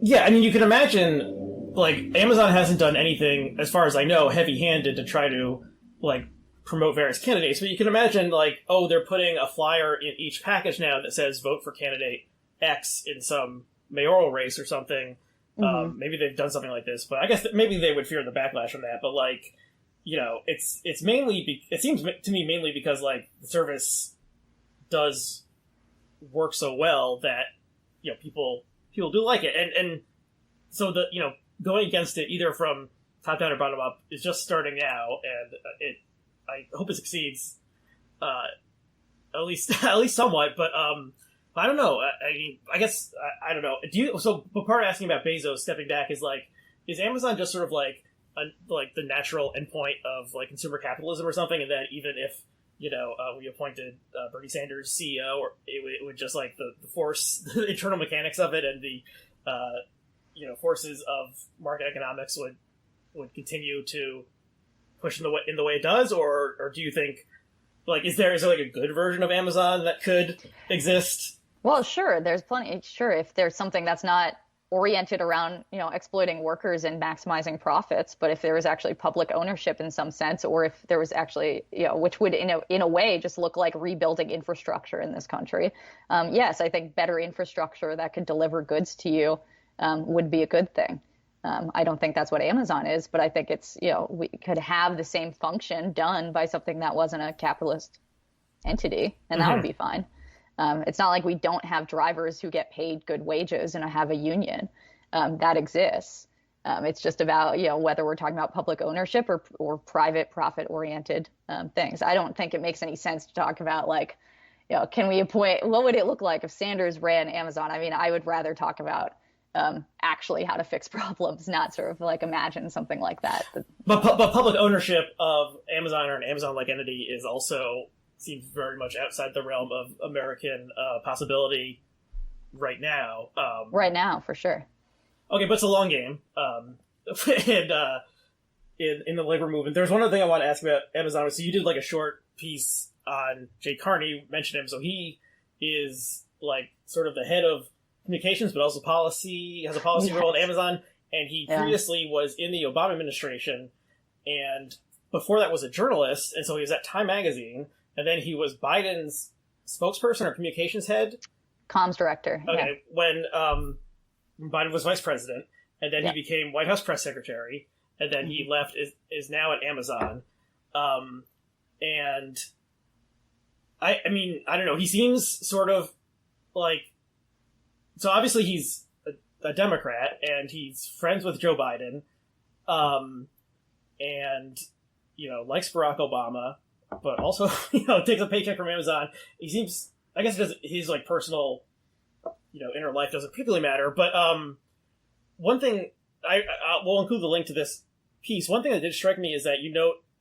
Yeah, I mean, you can imagine, like, Amazon hasn't done anything, as far as I know, heavy-handed to try to like promote various candidates, but you can imagine like, they're putting a flyer in each package now that says vote for candidate X in some mayoral race or something. Mm-hmm. Maybe they've done something like this, but I guess maybe they would fear the backlash from that. But like, it's mainly it seems to me mainly because like the service does work so well that people do like it, and so the going against it either from top down or bottom up is just starting now, and I hope it succeeds, at least somewhat. But I don't know. I guess I don't know. But part of asking about Bezos stepping back is like, is Amazon just sort of like the natural endpoint of like consumer capitalism or something, and that even if we appointed Bernie Sanders CEO, or it would just like the force, the internal mechanics of it, and the forces of market economics would continue to push in the way it does, or do you think like is there like a good version of Amazon that could exist? Well, sure, there's plenty. Sure, if there's something that's not oriented around exploiting workers and maximizing profits, but if there was actually public ownership in some sense, or if there was actually which would in a way just look like rebuilding infrastructure in this country. Yes, I think better infrastructure that could deliver goods to you would be a good thing. I don't think that's what Amazon is, but I think it's, we could have the same function done by something that wasn't a capitalist entity, and that would be fine. It's not like we don't have drivers who get paid good wages and have a union. That exists. It's just about, whether we're talking about public ownership or private profit-oriented things. I don't think it makes any sense to talk about like, can we appoint, what would it look like if Sanders ran Amazon? I mean, I would rather talk about actually how to fix problems, not sort of like imagine something like that. But public ownership of Amazon or an Amazon-like entity is also seems very much outside the realm of American possibility right now. Right now, for sure. Okay, but it's a long game. And in the labor movement, there's one other thing I want to ask about Amazon. So you did like a short piece on Jay Carney, mentioned him. So he is like sort of the head of communications, but also policy, has a policy role at Amazon. And he previously was in the Obama administration. And before that was a journalist. And so he was at Time Magazine. And then he was Biden's spokesperson or communications head. Comms director. Okay. When Biden was vice president. And then he became White House press secretary. And then he left, is now at Amazon. And I mean, I don't know. He seems sort of like, so obviously he's a Democrat and he's friends with Joe Biden. and likes Barack Obama, but also takes a paycheck from Amazon. He seems, I guess, his like personal inner life doesn't particularly matter. But one thing I will include the link to this piece. One thing that did strike me is that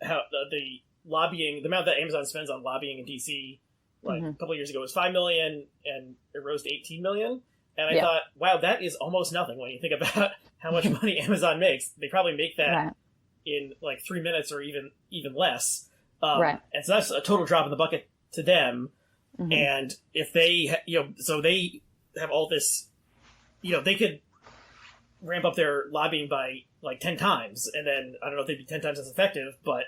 how the lobbying, the amount that Amazon spends on lobbying in DC, like a couple of years ago, was $5 million, and it rose to $18 million. And I thought, wow, that is almost nothing when you think about how much money Amazon makes. They probably make that in like 3 minutes or even less. And so that's a total drop in the bucket to them. And if they, so they have all this, they could ramp up their lobbying by like 10 times, and then I don't know if they'd be 10 times as effective, but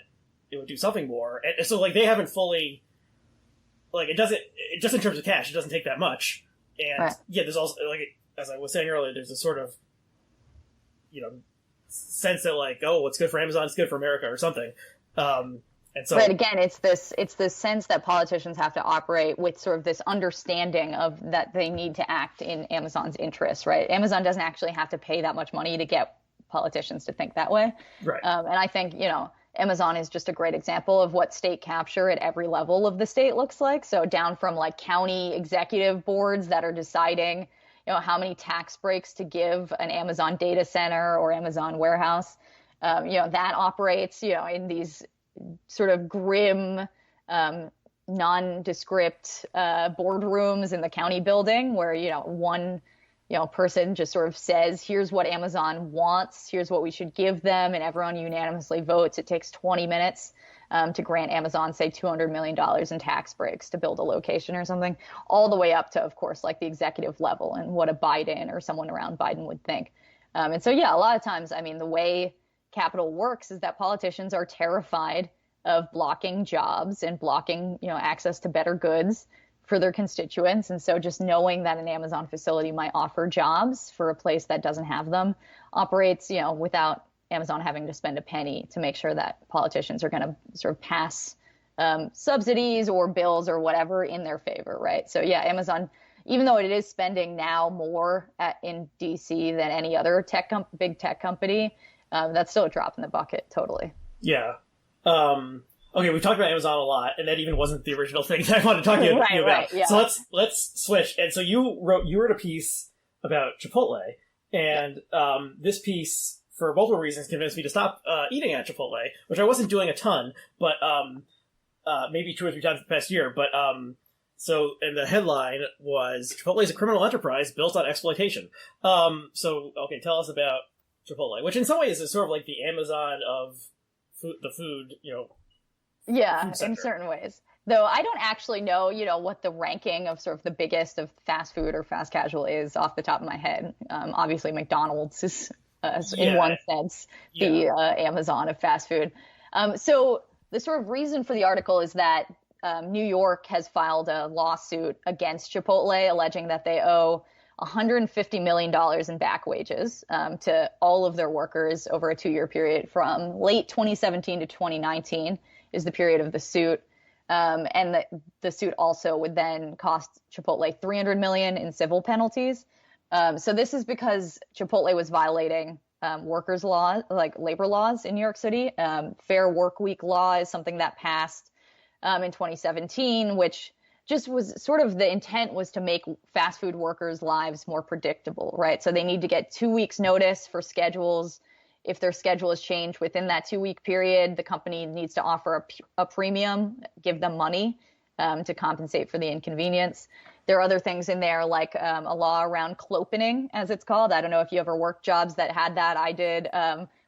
it would do something more. And so like they haven't fully, like just in terms of cash, it doesn't take that much. And there's also, like, as I was saying earlier, there's a sort of, sense that like, oh, what's good for Amazon is good for America or something. And so, but again, it's this sense that politicians have to operate with sort of this understanding of that they need to act in Amazon's interests, right? Amazon doesn't actually have to pay that much money to get politicians to think that way. Right. And I think, Amazon is just a great example of what state capture at every level of the state looks like. So down from like county executive boards that are deciding, how many tax breaks to give an Amazon data center or Amazon warehouse, that operates, in these sort of grim, nondescript boardrooms in the county building where, one person just sort of says, here's what Amazon wants, here's what we should give them, and everyone unanimously votes. It takes 20 minutes to grant Amazon, say, $200 million in tax breaks to build a location or something, all the way up to, of course, like the executive level and what a Biden or someone around Biden would think. And so, a lot of times, I mean, the way capital works is that politicians are terrified of blocking jobs and blocking, access to better goods for their constituents. And so just knowing that an Amazon facility might offer jobs for a place that doesn't have them operates, without Amazon having to spend a penny to make sure that politicians are going to sort of pass subsidies or bills or whatever in their favor, right? So Amazon, even though it is spending now more in DC than any other big tech company, that's still a drop in the bucket, totally. Yeah. Okay, we talked about Amazon a lot, and that even wasn't the original thing that I wanted to talk to you about. Right, yeah. So let's switch. And so you wrote a piece about Chipotle, and this piece, for multiple reasons, convinced me to stop eating at Chipotle, which I wasn't doing a ton, but maybe 2 or 3 times the past year. But so, and the headline was Chipotle is a criminal enterprise built on exploitation. So okay, tell us about Chipotle, which in some ways is sort of like the Amazon of the food, Yeah, in certain ways. Though I don't actually know, what the ranking of sort of the biggest of fast food or fast casual is off the top of my head. Obviously, McDonald's is, in one sense, the Amazon of fast food. So the sort of reason for the article is that New York has filed a lawsuit against Chipotle, alleging that they owe $150 million in back wages to all of their workers over a 2-year period from late 2017 to 2019 is the period of the suit. And the suit also would then cost Chipotle $300 million in civil penalties. So this is because Chipotle was violating workers' laws, like labor laws in New York City. Fair Work Week law is something that passed in 2017, which just was sort of the intent was to make fast food workers' lives more predictable, right? So they need to get 2 weeks notice for schedules. If their schedule is changed within that 2-week period, the company needs to offer a premium, give them money to compensate for the inconvenience. There are other things in there like a law around clopening, as it's called. I don't know if you ever worked jobs that had that. I did,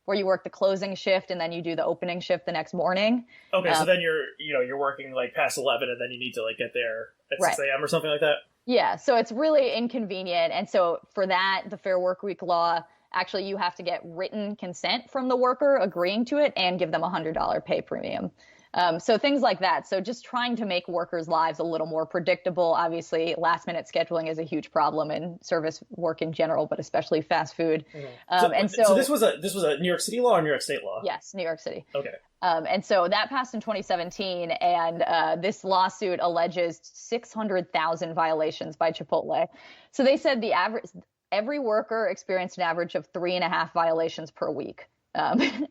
where you work the closing shift and then you do the opening shift the next morning. Okay, so then you're working like past 11 and then you need to like get there at 6 a.m. or something like that? Yeah, so it's really inconvenient. And so for that, the Fair Work Week law, actually you have to get written consent from the worker agreeing to it and give them $100 pay premium. So things like that. So just trying to make workers' lives a little more predictable. Obviously, last minute scheduling is a huge problem in service work in general, but especially fast food. Mm-hmm. So this was a New York City law or New York State law? Yes, New York City. Okay. And so that passed in 2017, and this lawsuit alleges 600,000 violations by Chipotle. So they said every worker experienced an average of 3.5 violations per week.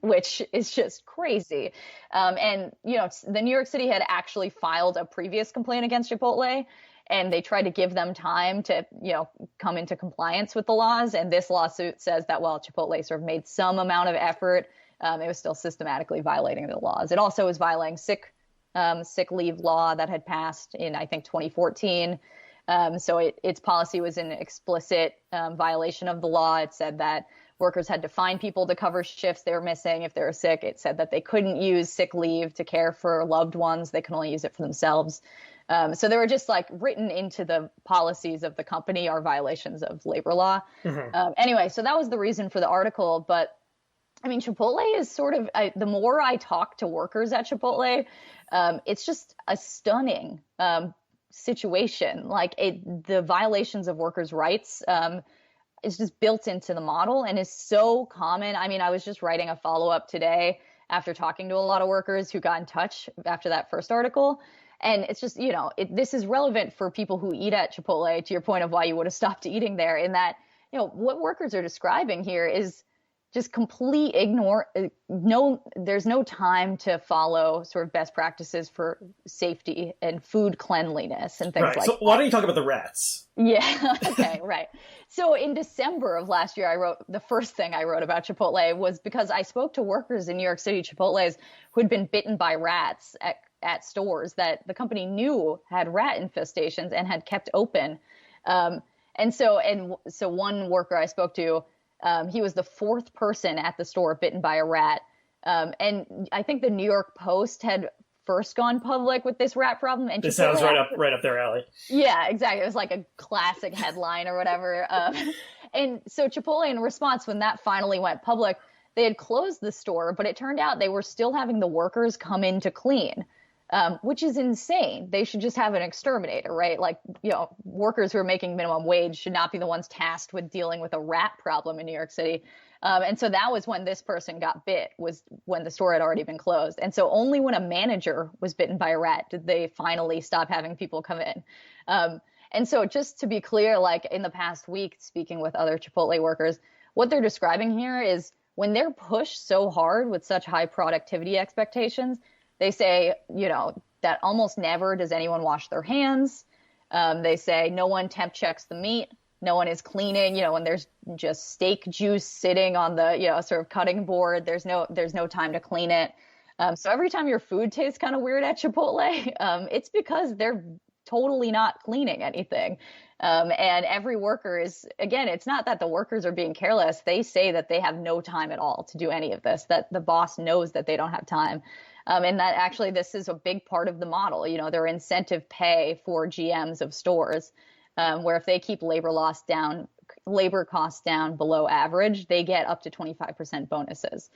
which is just crazy. And, the New York City had actually filed a previous complaint against Chipotle, and they tried to give them time to, come into compliance with the laws. And this lawsuit says that while Chipotle sort of made some amount of effort, it was still systematically violating the laws. It also was violating sick leave law that had passed in, I think, 2014. So its policy was an explicit violation of the law. It said that workers had to find people to cover shifts they were missing if they were sick. It said that they couldn't use sick leave to care for loved ones. They could only use it for themselves. So they were just like written into the policies of the company are violations of labor law. Mm-hmm. Anyway, so that was the reason for the article. But I mean, Chipotle is sort of, the more I talk to workers at Chipotle, it's just a stunning situation. Like the violations of workers' rights is just built into the model and is so common. I mean, I was just writing a follow-up today after talking to a lot of workers who got in touch after that first article. And it's just, this is relevant for people who eat at Chipotle, to your point of why you would have stopped eating there, in that, what workers are describing here is just complete there's no time to follow sort of best practices for safety and food cleanliness and things like that. So why don't you talk about the rats? Yeah. Okay. Right. So in December of last year, the first thing I wrote about Chipotle was because I spoke to workers in New York City Chipotles who had been bitten by rats at stores that the company knew had rat infestations and had kept open. And so one worker I spoke to, he was the fourth person at the store bitten by a rat. And I think the New York Post had first gone public with this rat problem. And this sounds right up their alley. Yeah, exactly. It was like a classic headline or whatever. And so Chipotle, in response, when that finally went public, they had closed the store, but it turned out they were still having the workers come in to clean. Which is insane. They should just have an exterminator, right? Like, workers who are making minimum wage should not be the ones tasked with dealing with a rat problem in New York City. And so that was when this person got bit, was when the store had already been closed. And so only when a manager was bitten by a rat did they finally stop having people come in. And so just to be clear, like in the past week, speaking with other Chipotle workers, what they're describing here is when they're pushed so hard with such high productivity expectations, they say, that almost never does anyone wash their hands. They say no one temp checks the meat. No one is cleaning, when there's just steak juice sitting on the, sort of cutting board, there's no time to clean it. So every time your food tastes kind of weird at Chipotle, it's because they're totally not cleaning anything. And every worker is, again, it's not that the workers are being careless. They say that they have no time at all to do any of this, that the boss knows that they don't have time. And that actually this is a big part of the model. Their incentive pay for GMs of stores, where if they keep labor costs down below average, they get up to 25% bonuses.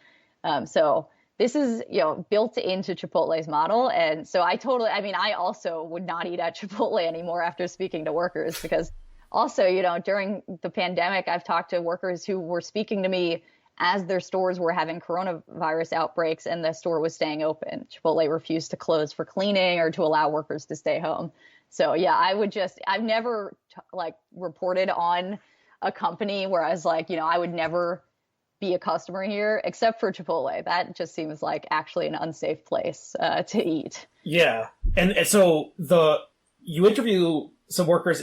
So this is, built into Chipotle's model. And so I also would not eat at Chipotle anymore after speaking to workers, because also, during the pandemic, I've talked to workers who were speaking to me as their stores were having coronavirus outbreaks and the store was staying open. Chipotle refused to close for cleaning or to allow workers to stay home. So yeah, I've never reported on a company where I was like, I would never be a customer here except for Chipotle. That just seems like actually an unsafe place to eat. Yeah. And so you interview some workers,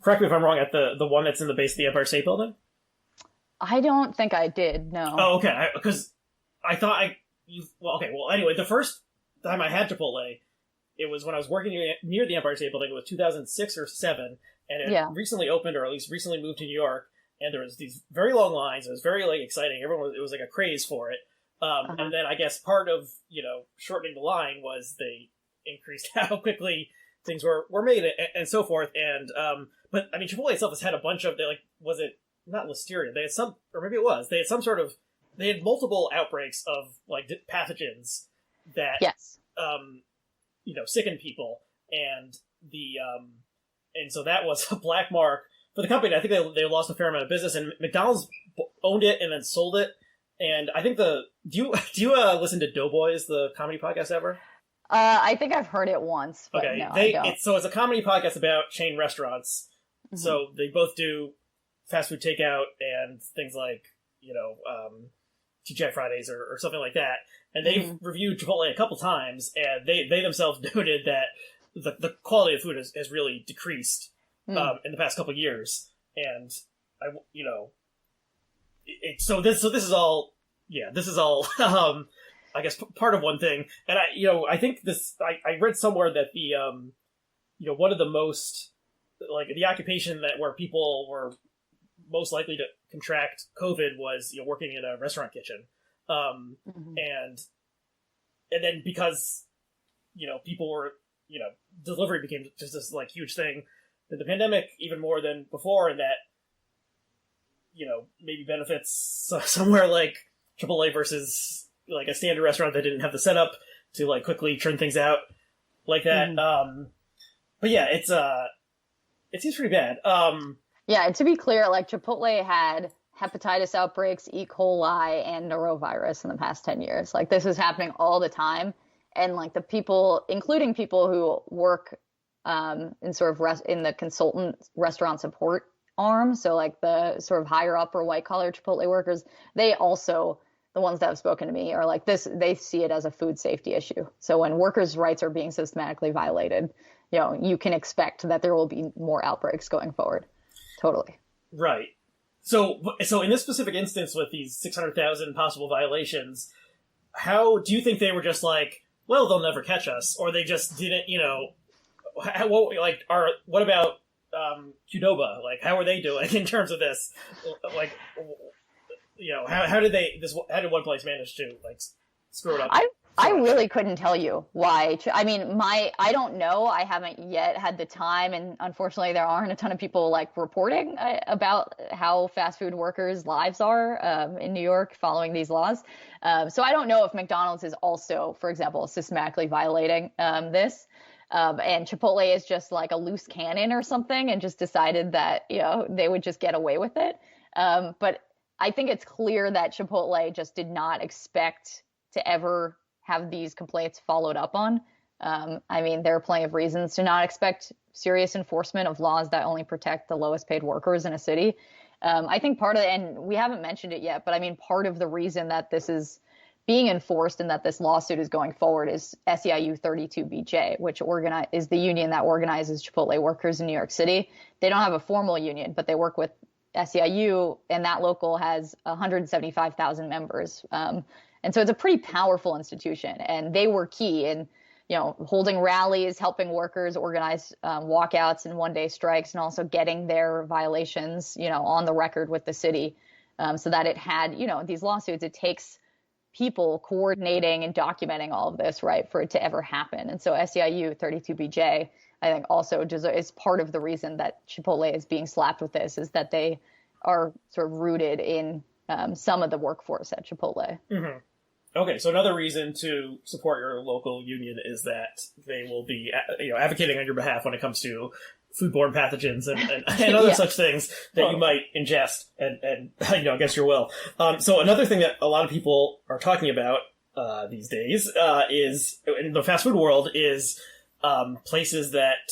correct me if I'm wrong, at the one that's in the base of the Empire State Building? I don't think I did, no. Oh, okay. Because I thought anyway, the first time I had Chipotle, it was when I was working near the Empire State Building. It was 2006 or 7, and it recently opened, or at least recently moved to New York, and there was these very long lines. It was very exciting. It was like a craze for it. And then I guess part of, shortening the line was they increased how quickly things were made and so forth. And, but I mean, Chipotle itself has had a bunch of, was it not listeria? They had some, or maybe it was, they had multiple outbreaks of pathogens that, sicken people. And and so that was a black mark for the company. I think they lost a fair amount of business, and McDonald's owned it and then sold it. And I think do you listen to Doughboys, the comedy podcast ever? I think I've heard it once, but okay. No, I don't. So it's a comedy podcast about chain restaurants. Mm-hmm. So they both do fast food takeout and things like, TGI Fridays or something like that, and they've reviewed Chipotle a couple times, and they themselves noted that the quality of food has really decreased in the past couple of years, and so this is all I guess part of one thing, and I think I read somewhere that the one of the most the occupation where people were most likely to contract COVID was working in a restaurant kitchen, and then because people were delivery became just this huge thing in the pandemic, even more than before, and that maybe benefits somewhere like Chipotle versus a standard restaurant that didn't have the setup to quickly churn things out like that. But yeah, it seems pretty bad. Yeah, and to be clear, Chipotle had hepatitis outbreaks, E. coli, and norovirus in the past 10 years. This is happening all the time. And the people, including people who work in sort of in the consultant restaurant support arm, so the sort of higher up or white collar Chipotle workers, they also, the ones that have spoken to me, are this, they see it as a food safety issue. So when workers' rights are being systematically violated, you can expect that there will be more outbreaks going forward. Totally. Right. So in this specific instance with these 600,000 possible violations, how do you think they were just well, they'll never catch us, or they just didn't, what about Qdoba? How are they doing in terms of this? How did one place manage to screw it up? I really couldn't tell you why. I mean, I don't know. I haven't yet had the time, and unfortunately, there aren't a ton of people reporting about how fast food workers' lives are in New York following these laws. So I don't know if McDonald's is also, for example, systematically violating this. And Chipotle is just a loose cannon or something, and just decided that they would just get away with it. But I think it's clear that Chipotle just did not expect to ever have these complaints followed up on. I mean, there are plenty of reasons to not expect serious enforcement of laws that only protect the lowest paid workers in a city. I think part of it, and we haven't mentioned it yet, but I mean, part of the reason that this is being enforced and that this lawsuit is going forward is SEIU 32BJ, which is the union that organizes Chipotle workers in New York City. They don't have a formal union, but they work with SEIU, and that local has 175,000 members. And so it's a pretty powerful institution, and they were key in, holding rallies, helping workers organize walkouts and one-day strikes, and also getting their violations, on the record with the city, so that it had, these lawsuits. It takes people coordinating and documenting all of this, right, for it to ever happen. And so SEIU 32BJ, I think, also is part of the reason that Chipotle is being slapped with this, is that they are sort of rooted in some of the workforce at Chipotle. Mm-hmm. Okay, so another reason to support your local union is that they will be, advocating on your behalf when it comes to foodborne pathogens and other such things that you might ingest and against your will. So another thing that a lot of people are talking about these days is, in the fast food world, is places that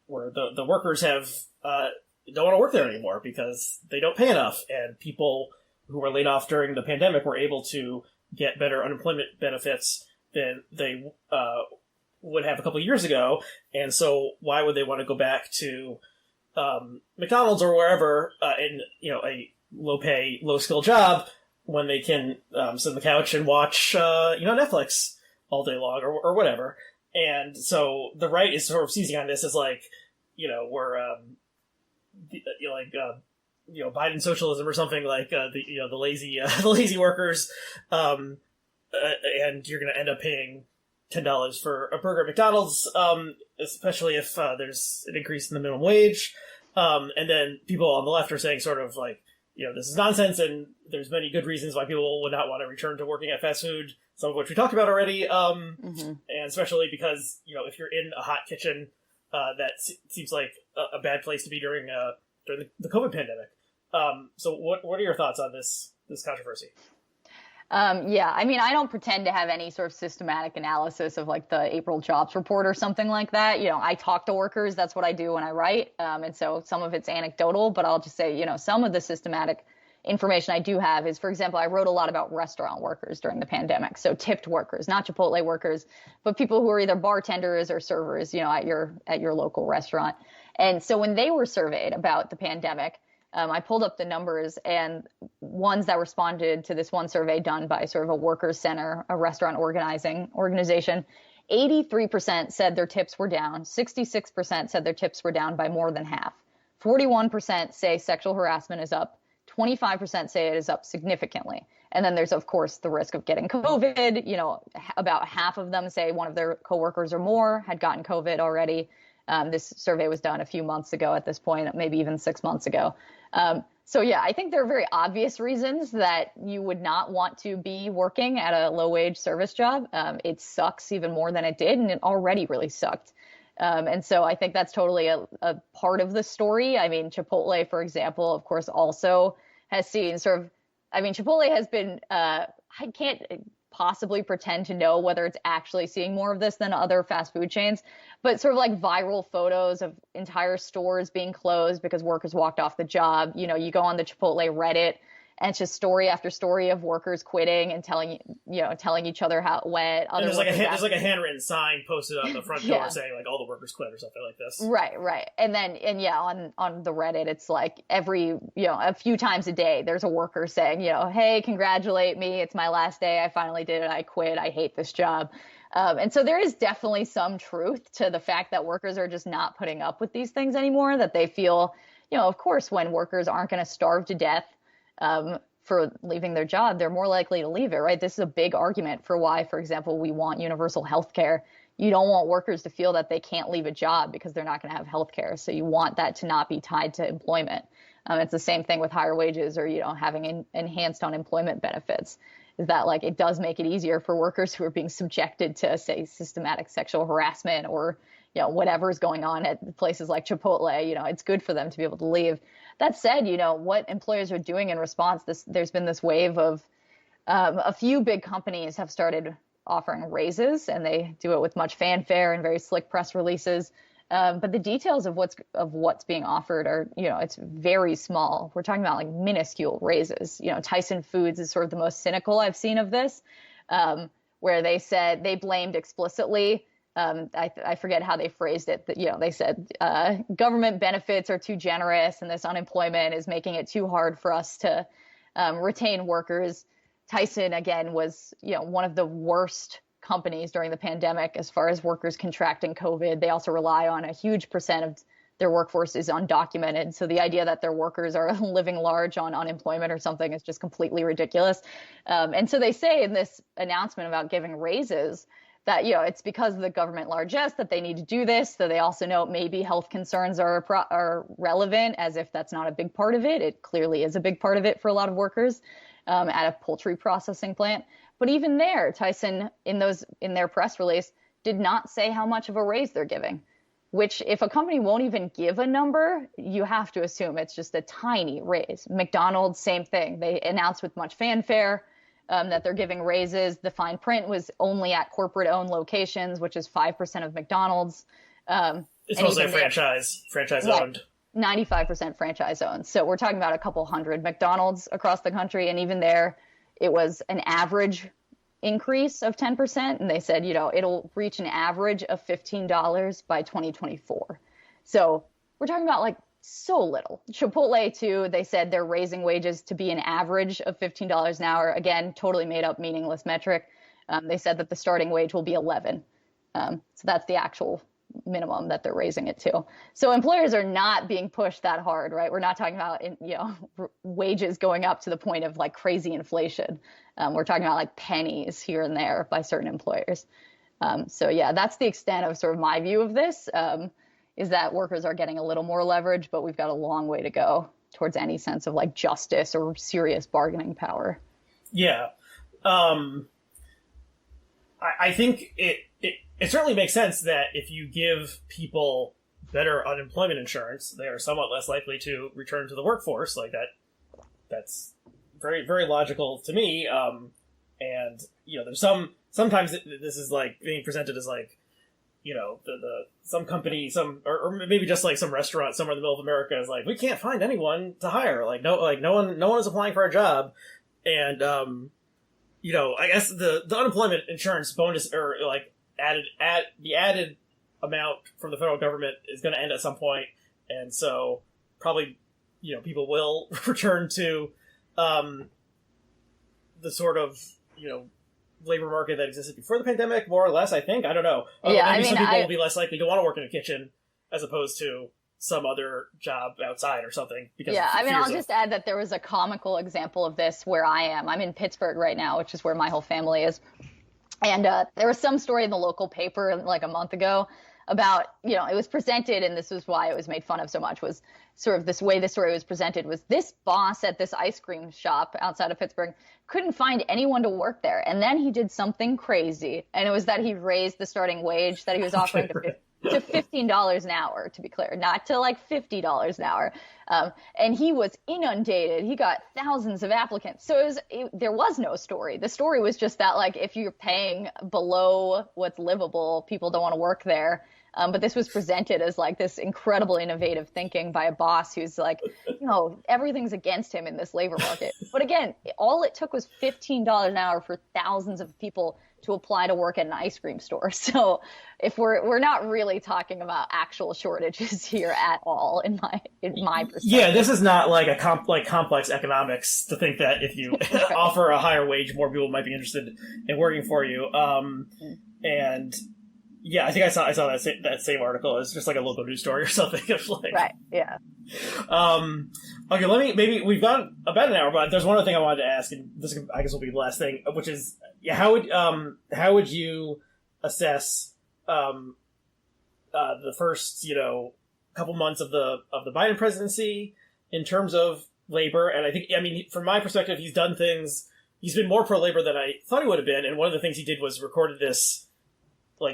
where the workers don't want to work there anymore because they don't pay enough, and people who were laid off during the pandemic were able to get better unemployment benefits than they would have a couple of years ago. And so why would they want to go back to McDonald's or wherever in a low pay, low skill job when they can sit on the couch and watch Netflix all day long or whatever? And so the right is sort of seizing on this as we're Biden socialism or something, the lazy the lazy workers, and you're going to end up paying $10 for a burger at McDonald's, especially if there's an increase in the minimum wage. And then people on the left are saying sort of this is nonsense, and there's many good reasons why people would not want to return to working at fast food, some of which we talked about already, and especially because, if you're in a hot kitchen, that seems like a bad place to be during the COVID pandemic. So what are your thoughts on this controversy? I mean, I don't pretend to have any sort of systematic analysis of the April jobs report or something like that. I talk to workers. That's what I do when I write. And so some of it's anecdotal, but I'll just say, some of the systematic information I do have is, for example, I wrote a lot about restaurant workers during the pandemic. So tipped workers, not Chipotle workers, but people who are either bartenders or servers, at your local restaurant. And so when they were surveyed about the pandemic, I pulled up the numbers, and ones that responded to this one survey done by sort of a workers center, a restaurant organization, 83% said their tips were down. 66% said their tips were down by more than half. 41% say sexual harassment is up. 25% say it is up significantly. And then there's, of course, the risk of getting COVID. About half of them say one of their coworkers or more had gotten COVID already. This survey was done a few months ago at this point, maybe even 6 months ago. So yeah, I think there are very obvious reasons that you would not want to be working at a low-wage service job. It sucks even more than it did, and it already really sucked. And so I think that's totally a part of the story. I mean, Chipotle, for example, of course, also has seen Chipotle has been, I can't possibly pretend to know whether it's actually seeing more of this than other fast food chains, but sort of like viral photos of entire stores being closed because workers walked off the job. You go on the Chipotle Reddit, and it's just story after story of workers quitting and telling each other how it went. There's like a handwritten sign posted on the front door saying like all the workers quit or something like this. Right. And on the Reddit, it's like every, a few times a day, there's a worker saying, hey, congratulate me. It's my last day. I finally did it. I quit. I hate this job. And so there is definitely some truth to the fact that workers are just not putting up with these things anymore, that they feel, of course, when workers aren't going to starve to death for leaving their job, they're more likely to leave it, right? This is a big argument for why, for example, we want universal health care. You don't want workers to feel that they can't leave a job because they're not going to have health care. So you want that to not be tied to employment. It's the same thing with higher wages or, having enhanced unemployment benefits, is that like it does make it easier for workers who are being subjected to, say, systematic sexual harassment or, whatever's going on at places like Chipotle. It's good for them to be able to leave. That said, what employers are doing in response, there's been this wave of a few big companies have started offering raises, and they do it with much fanfare and very slick press releases. But the details of what's being offered are, it's very small. We're talking about like minuscule raises. Tyson Foods is sort of the most cynical I've seen of this, where they said they blamed explicitly. I forget how they phrased it. They said government benefits are too generous, and this unemployment is making it too hard for us to retain workers. Tyson, again, was one of the worst companies during the pandemic as far as workers contracting COVID. They also rely on a huge percent of their workforce is undocumented. So the idea that their workers are living large on unemployment or something is just completely ridiculous. And so they say in this announcement about giving raises that, it's because of the government largesse that they need to do this. So they also know maybe health concerns are relevant, as if that's not a big part of it. It clearly is a big part of it for a lot of workers at a poultry processing plant. But even there, Tyson, in their press release, did not say how much of a raise they're giving, which if a company won't even give a number, you have to assume it's just a tiny raise. McDonald's, same thing. They announced with much fanfare that they're giving raises. The fine print was only at corporate-owned locations, which is 5% of McDonald's. It's mostly franchise-owned. 95% franchise-owned. So we're talking about a couple hundred McDonald's across the country, and even there, it was an average increase of 10%. And they said, it'll reach an average of $15 by 2024. So we're talking about like so little. Chipotle, too, they said they're raising wages to be an average of $15 an hour. Again, totally made up, meaningless metric. They said that the starting wage will be 11. So that's the actual minimum that they're raising it to. So employers are not being pushed that hard, right? We're not talking about, wages going up to the point of like crazy inflation. We're talking about like pennies here and there by certain employers. So yeah, that's the extent of sort of my view of this, is that workers are getting a little more leverage, but we've got a long way to go towards any sense of like justice or serious bargaining power. Yeah. I think it certainly makes sense that if you give people better unemployment insurance, they are somewhat less likely to return to the workforce. Like that's very, very logical to me. And there's sometimes this is like being presented as like some company, or maybe just like some restaurant somewhere in the middle of America is like, we can't find anyone to hire. No one is applying for a job. And, I guess the unemployment insurance bonus, or like the added amount from the federal government is going to end at some point. And so probably, people will return to, the sort of, labor market that existed before the pandemic, more or less, I think. I don't know. Maybe some people will be less likely to want to work in a kitchen as opposed to some other job outside or something. I'll just add that there was a comical example of this where I am. I'm in Pittsburgh right now, which is where my whole family is. And there was some story in the local paper like a month ago about, it was presented, and this was why it was made fun of so much, was sort of this way the story was presented was this boss at this ice cream shop outside of Pittsburgh couldn't find anyone to work there. And then he did something crazy. And it was that he raised the starting wage that he was offering to $15 an hour, to be clear, not to like $50 an hour. And he was inundated. He got thousands of applicants. So there was no story. The story was just that, like, if you're paying below what's livable, people don't want to work there. But this was presented as like this incredible innovative thinking by a boss who's like, everything's against him in this labor market. But again, all it took was $15 an hour for thousands of people to apply to work at an ice cream store. So if we're not really talking about actual shortages here at all, in my perspective. Yeah, this is not like complex economics to think that if you offer a higher wage, more people might be interested in working for you. And yeah, I think I saw that same article. It's just like a local news story or something. Right. Yeah. Okay. Maybe we've gone about an hour, but there's one other thing I wanted to ask, and this I guess will be the last thing, which is how would you assess the first couple months of the Biden presidency in terms of labor? And I think from my perspective, he's done things. He's been more pro labor than I thought he would have been, and one of the things he did was recorded this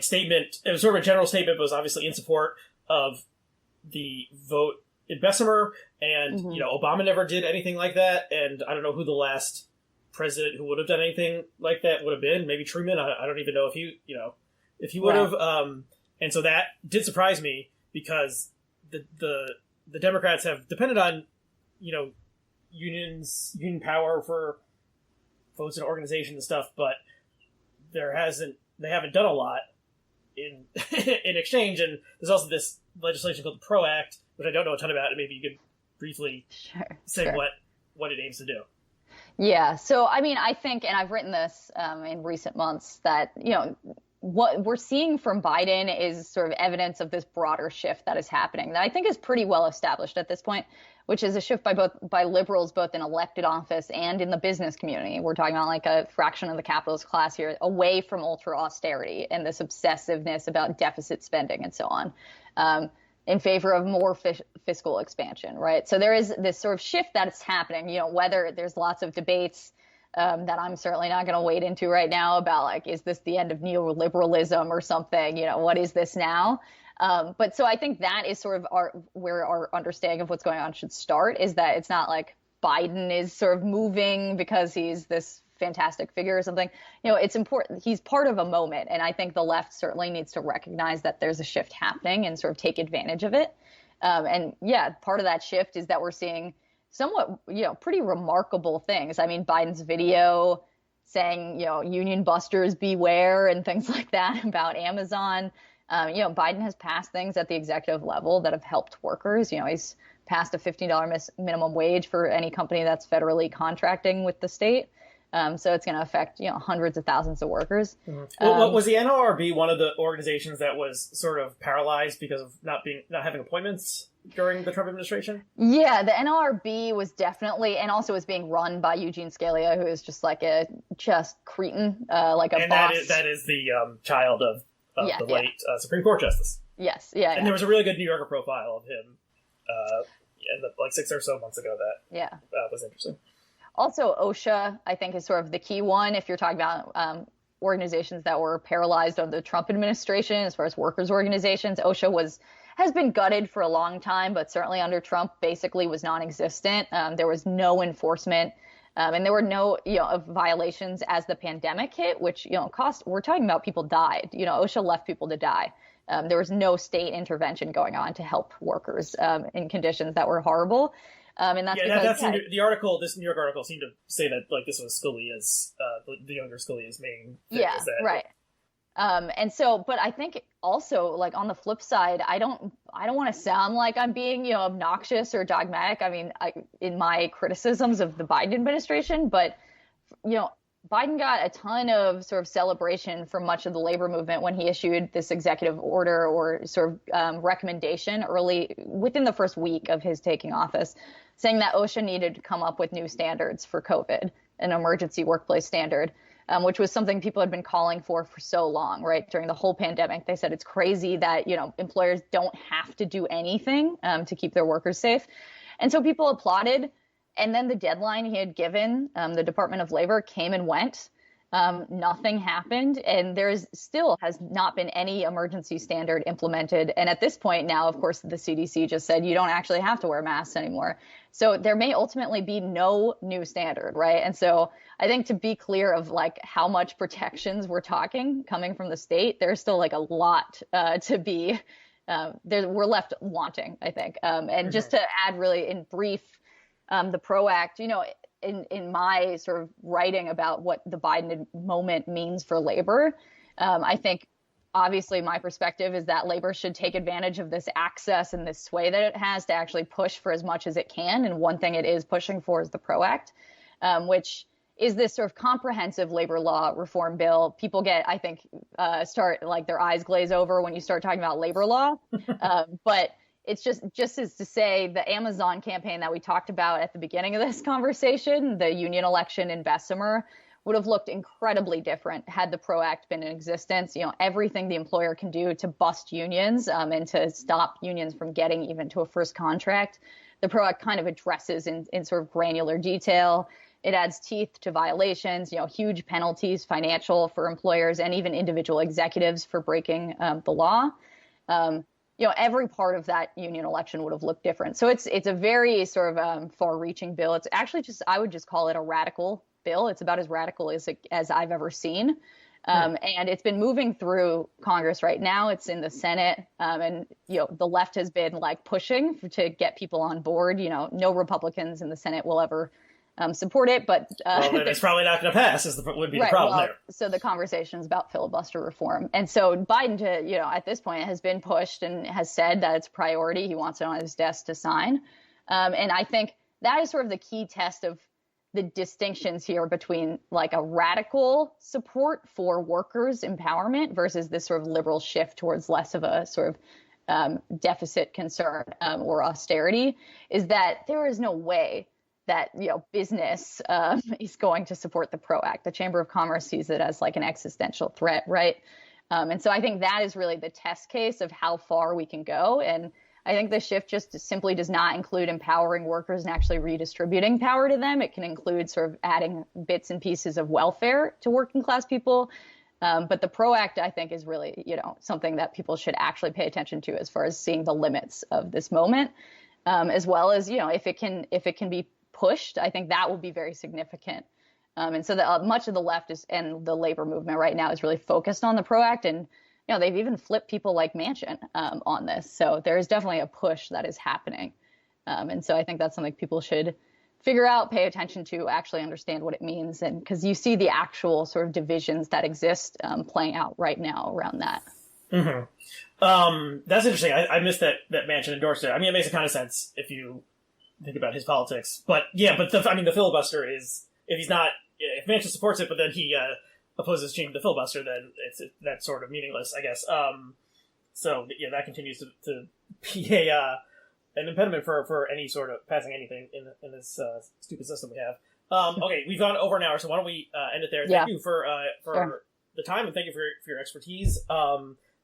statement. It was sort of a general statement, but was obviously in support of the vote in Bessemer, and Obama never did anything like that, and I don't know who the last president who would have done anything like that would have been. Maybe Truman. I don't even know if he would have. And so that did surprise me, because the Democrats have depended on union power for votes and organization and stuff, but they haven't done a lot in in exchange. And there's also this legislation called the PRO Act, which I don't know a ton about, and maybe you could briefly say what it aims to do. Yeah. So, I think, and I've written this in recent months, that, what we're seeing from Biden is sort of evidence of this broader shift that is happening that I think is pretty well established at this point, which is a shift by liberals, both in elected office and in the business community. We're talking about like a fraction of the capitalist class here, away from ultra austerity and this obsessiveness about deficit spending and so on, in favor of more fiscal expansion, right? So there is this sort of shift that is happening, whether there's lots of debates that I'm certainly not going to wade into right now about, like, is this the end of neoliberalism or something? What is this now? But so I think that is sort of where our understanding of what's going on should start, is that it's not like Biden is sort of moving because he's this fantastic figure or something. It's important. He's part of a moment. And I think the left certainly needs to recognize that there's a shift happening and sort of take advantage of it. And yeah, part of that shift is that we're seeing somewhat, pretty remarkable things. Biden's video saying, union busters beware and things like that about Amazon. Biden has passed things at the executive level that have helped workers. He's passed a $15 minimum wage for any company that's federally contracting with the state. So it's going to affect, hundreds of thousands of workers. Well, was the NLRB one of the organizations that was sort of paralyzed because of not having appointments during the Trump administration? Yeah, the NLRB was definitely, and also was being run by Eugene Scalia, who is just like a cretin, like a and boss. That is the child of the late Supreme Court justice. Yes, yeah. And there was a really good New Yorker profile of him, like 6 or so months ago that was interesting. Also, OSHA, I think, is sort of the key one if you're talking about organizations that were paralyzed under the Trump administration, as far as workers' organizations. OSHA has been gutted for a long time, but certainly under Trump basically was non-existent. There was no enforcement, and there were no violations as the pandemic hit, which we're talking about people died. OSHA left people to die There was no state intervention going on to help workers in conditions that were horrible. And that's because the article, this New York article, seemed to say that like this was Scalia's, the younger Scalia's main thing. Yeah, right. And so, but I think also, like, on the flip side, I don't want to sound like I'm being, obnoxious or dogmatic. I mean, in my criticisms of the Biden administration, but, Biden got a ton of sort of celebration from much of the labor movement when he issued this executive order or sort of recommendation early within the first week of his taking office, saying that OSHA needed to come up with new standards for COVID, an emergency workplace standard. Which was something people had been calling for so long, right? During the whole pandemic, they said it's crazy that, employers don't have to do anything to keep their workers safe. And so people applauded. And then the deadline he had given, the Department of Labor, came and went. Nothing happened. And still has not been any emergency standard implemented. And at this point now, of course, the CDC just said you don't actually have to wear masks anymore. So there may ultimately be no new standard, right? And so I think to be clear of like how much protections we're talking coming from the state, there's still like a lot to be we're left wanting, I think. And just to add really in brief, the PRO Act, in my sort of writing about what the Biden moment means for labor, I think obviously my perspective is that labor should take advantage of this access and this sway that it has to actually push for as much as it can. And one thing it is pushing for is the PRO Act, which is this sort of comprehensive labor law reform bill. People get, I think, start like their eyes glaze over when you start talking about labor law. But it's just as to say the AmaZen campaign that we talked about at the beginning of this conversation, the union election in Bessemer, would have looked incredibly different had the PRO Act been in existence. Everything the employer can do to bust unions and to stop unions from getting even to a first contract, the PRO Act kind of addresses in sort of granular detail. It adds teeth to violations, huge penalties, financial for employers and even individual executives for breaking the law. Every part of that union election would have looked different. So it's a very sort of far-reaching bill. It's actually I would just call it a radical bill. It's about as radical as I've ever seen. And it's been moving through Congress right now. It's in the Senate. And, the left has been like pushing to get people on board. No Republicans in the Senate will ever support it, but then it's probably not going to pass. Would be the problem there. So the conversation is about filibuster reform, and so Biden, at this point, has been pushed and has said that it's a priority. He wants it on his desk to sign, and I think that is sort of the key test of the distinctions here between like a radical support for workers' empowerment versus this sort of liberal shift towards less of a sort of deficit concern or austerity. Is that there is no way that business is going to support the PRO Act. The Chamber of Commerce sees it as like an existential threat, right? And so I think that is really the test case of how far we can go. And I think the shift just simply does not include empowering workers and actually redistributing power to them. It can include sort of adding bits and pieces of welfare to working class people. But the PRO Act, I think, is really, something that people should actually pay attention to as far as seeing the limits of this moment, as well as, if it can be pushed, I think that will be very significant. And so much of the left and the labor movement right now is really focused on the PRO Act. And, they've even flipped people like Manchin on this. So there is definitely a push that is happening. And so I think that's something people should figure out, pay attention to, actually understand what it means. And because you see the actual sort of divisions that exist playing out right now around that. Mm-hmm. That's interesting. I missed that Manchin endorsed it. I mean, it makes a kind of sense if you think about his politics, but the filibuster is, if Manchin supports it, but then he opposes changing the filibuster, then that's sort of meaningless, I guess. So that continues to be an impediment for any sort of passing anything in this stupid system we have. Okay, we've gone over an hour, so why don't we end it there? Thank you for Sure. the time, and thank you for your expertise.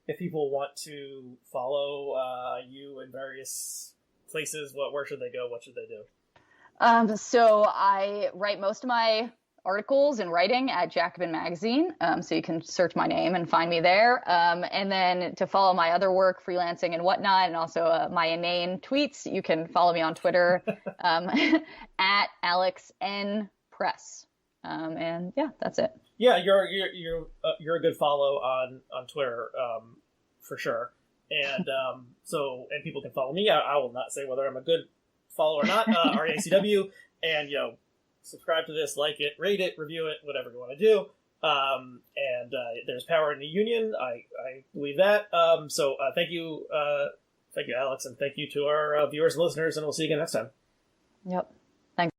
If people want to follow you in various places, where should they go? What should they do? So I write most of my articles and writing at Jacobin magazine. So you can search my name and find me there. And then to follow my other work, freelancing and whatnot, and also my inane tweets, you can follow me on Twitter at Alex N Press. And yeah, that's it. Yeah, you're a good follow on Twitter. for sure. And and people can follow me. I will not say whether I'm a good follow or not. RACW, and subscribe to this, like it, rate it, review it, whatever you want to do. There's power in the union. I believe that. Thank you, Alex, and thank you to our viewers and listeners, and we'll see you again next time. Yep.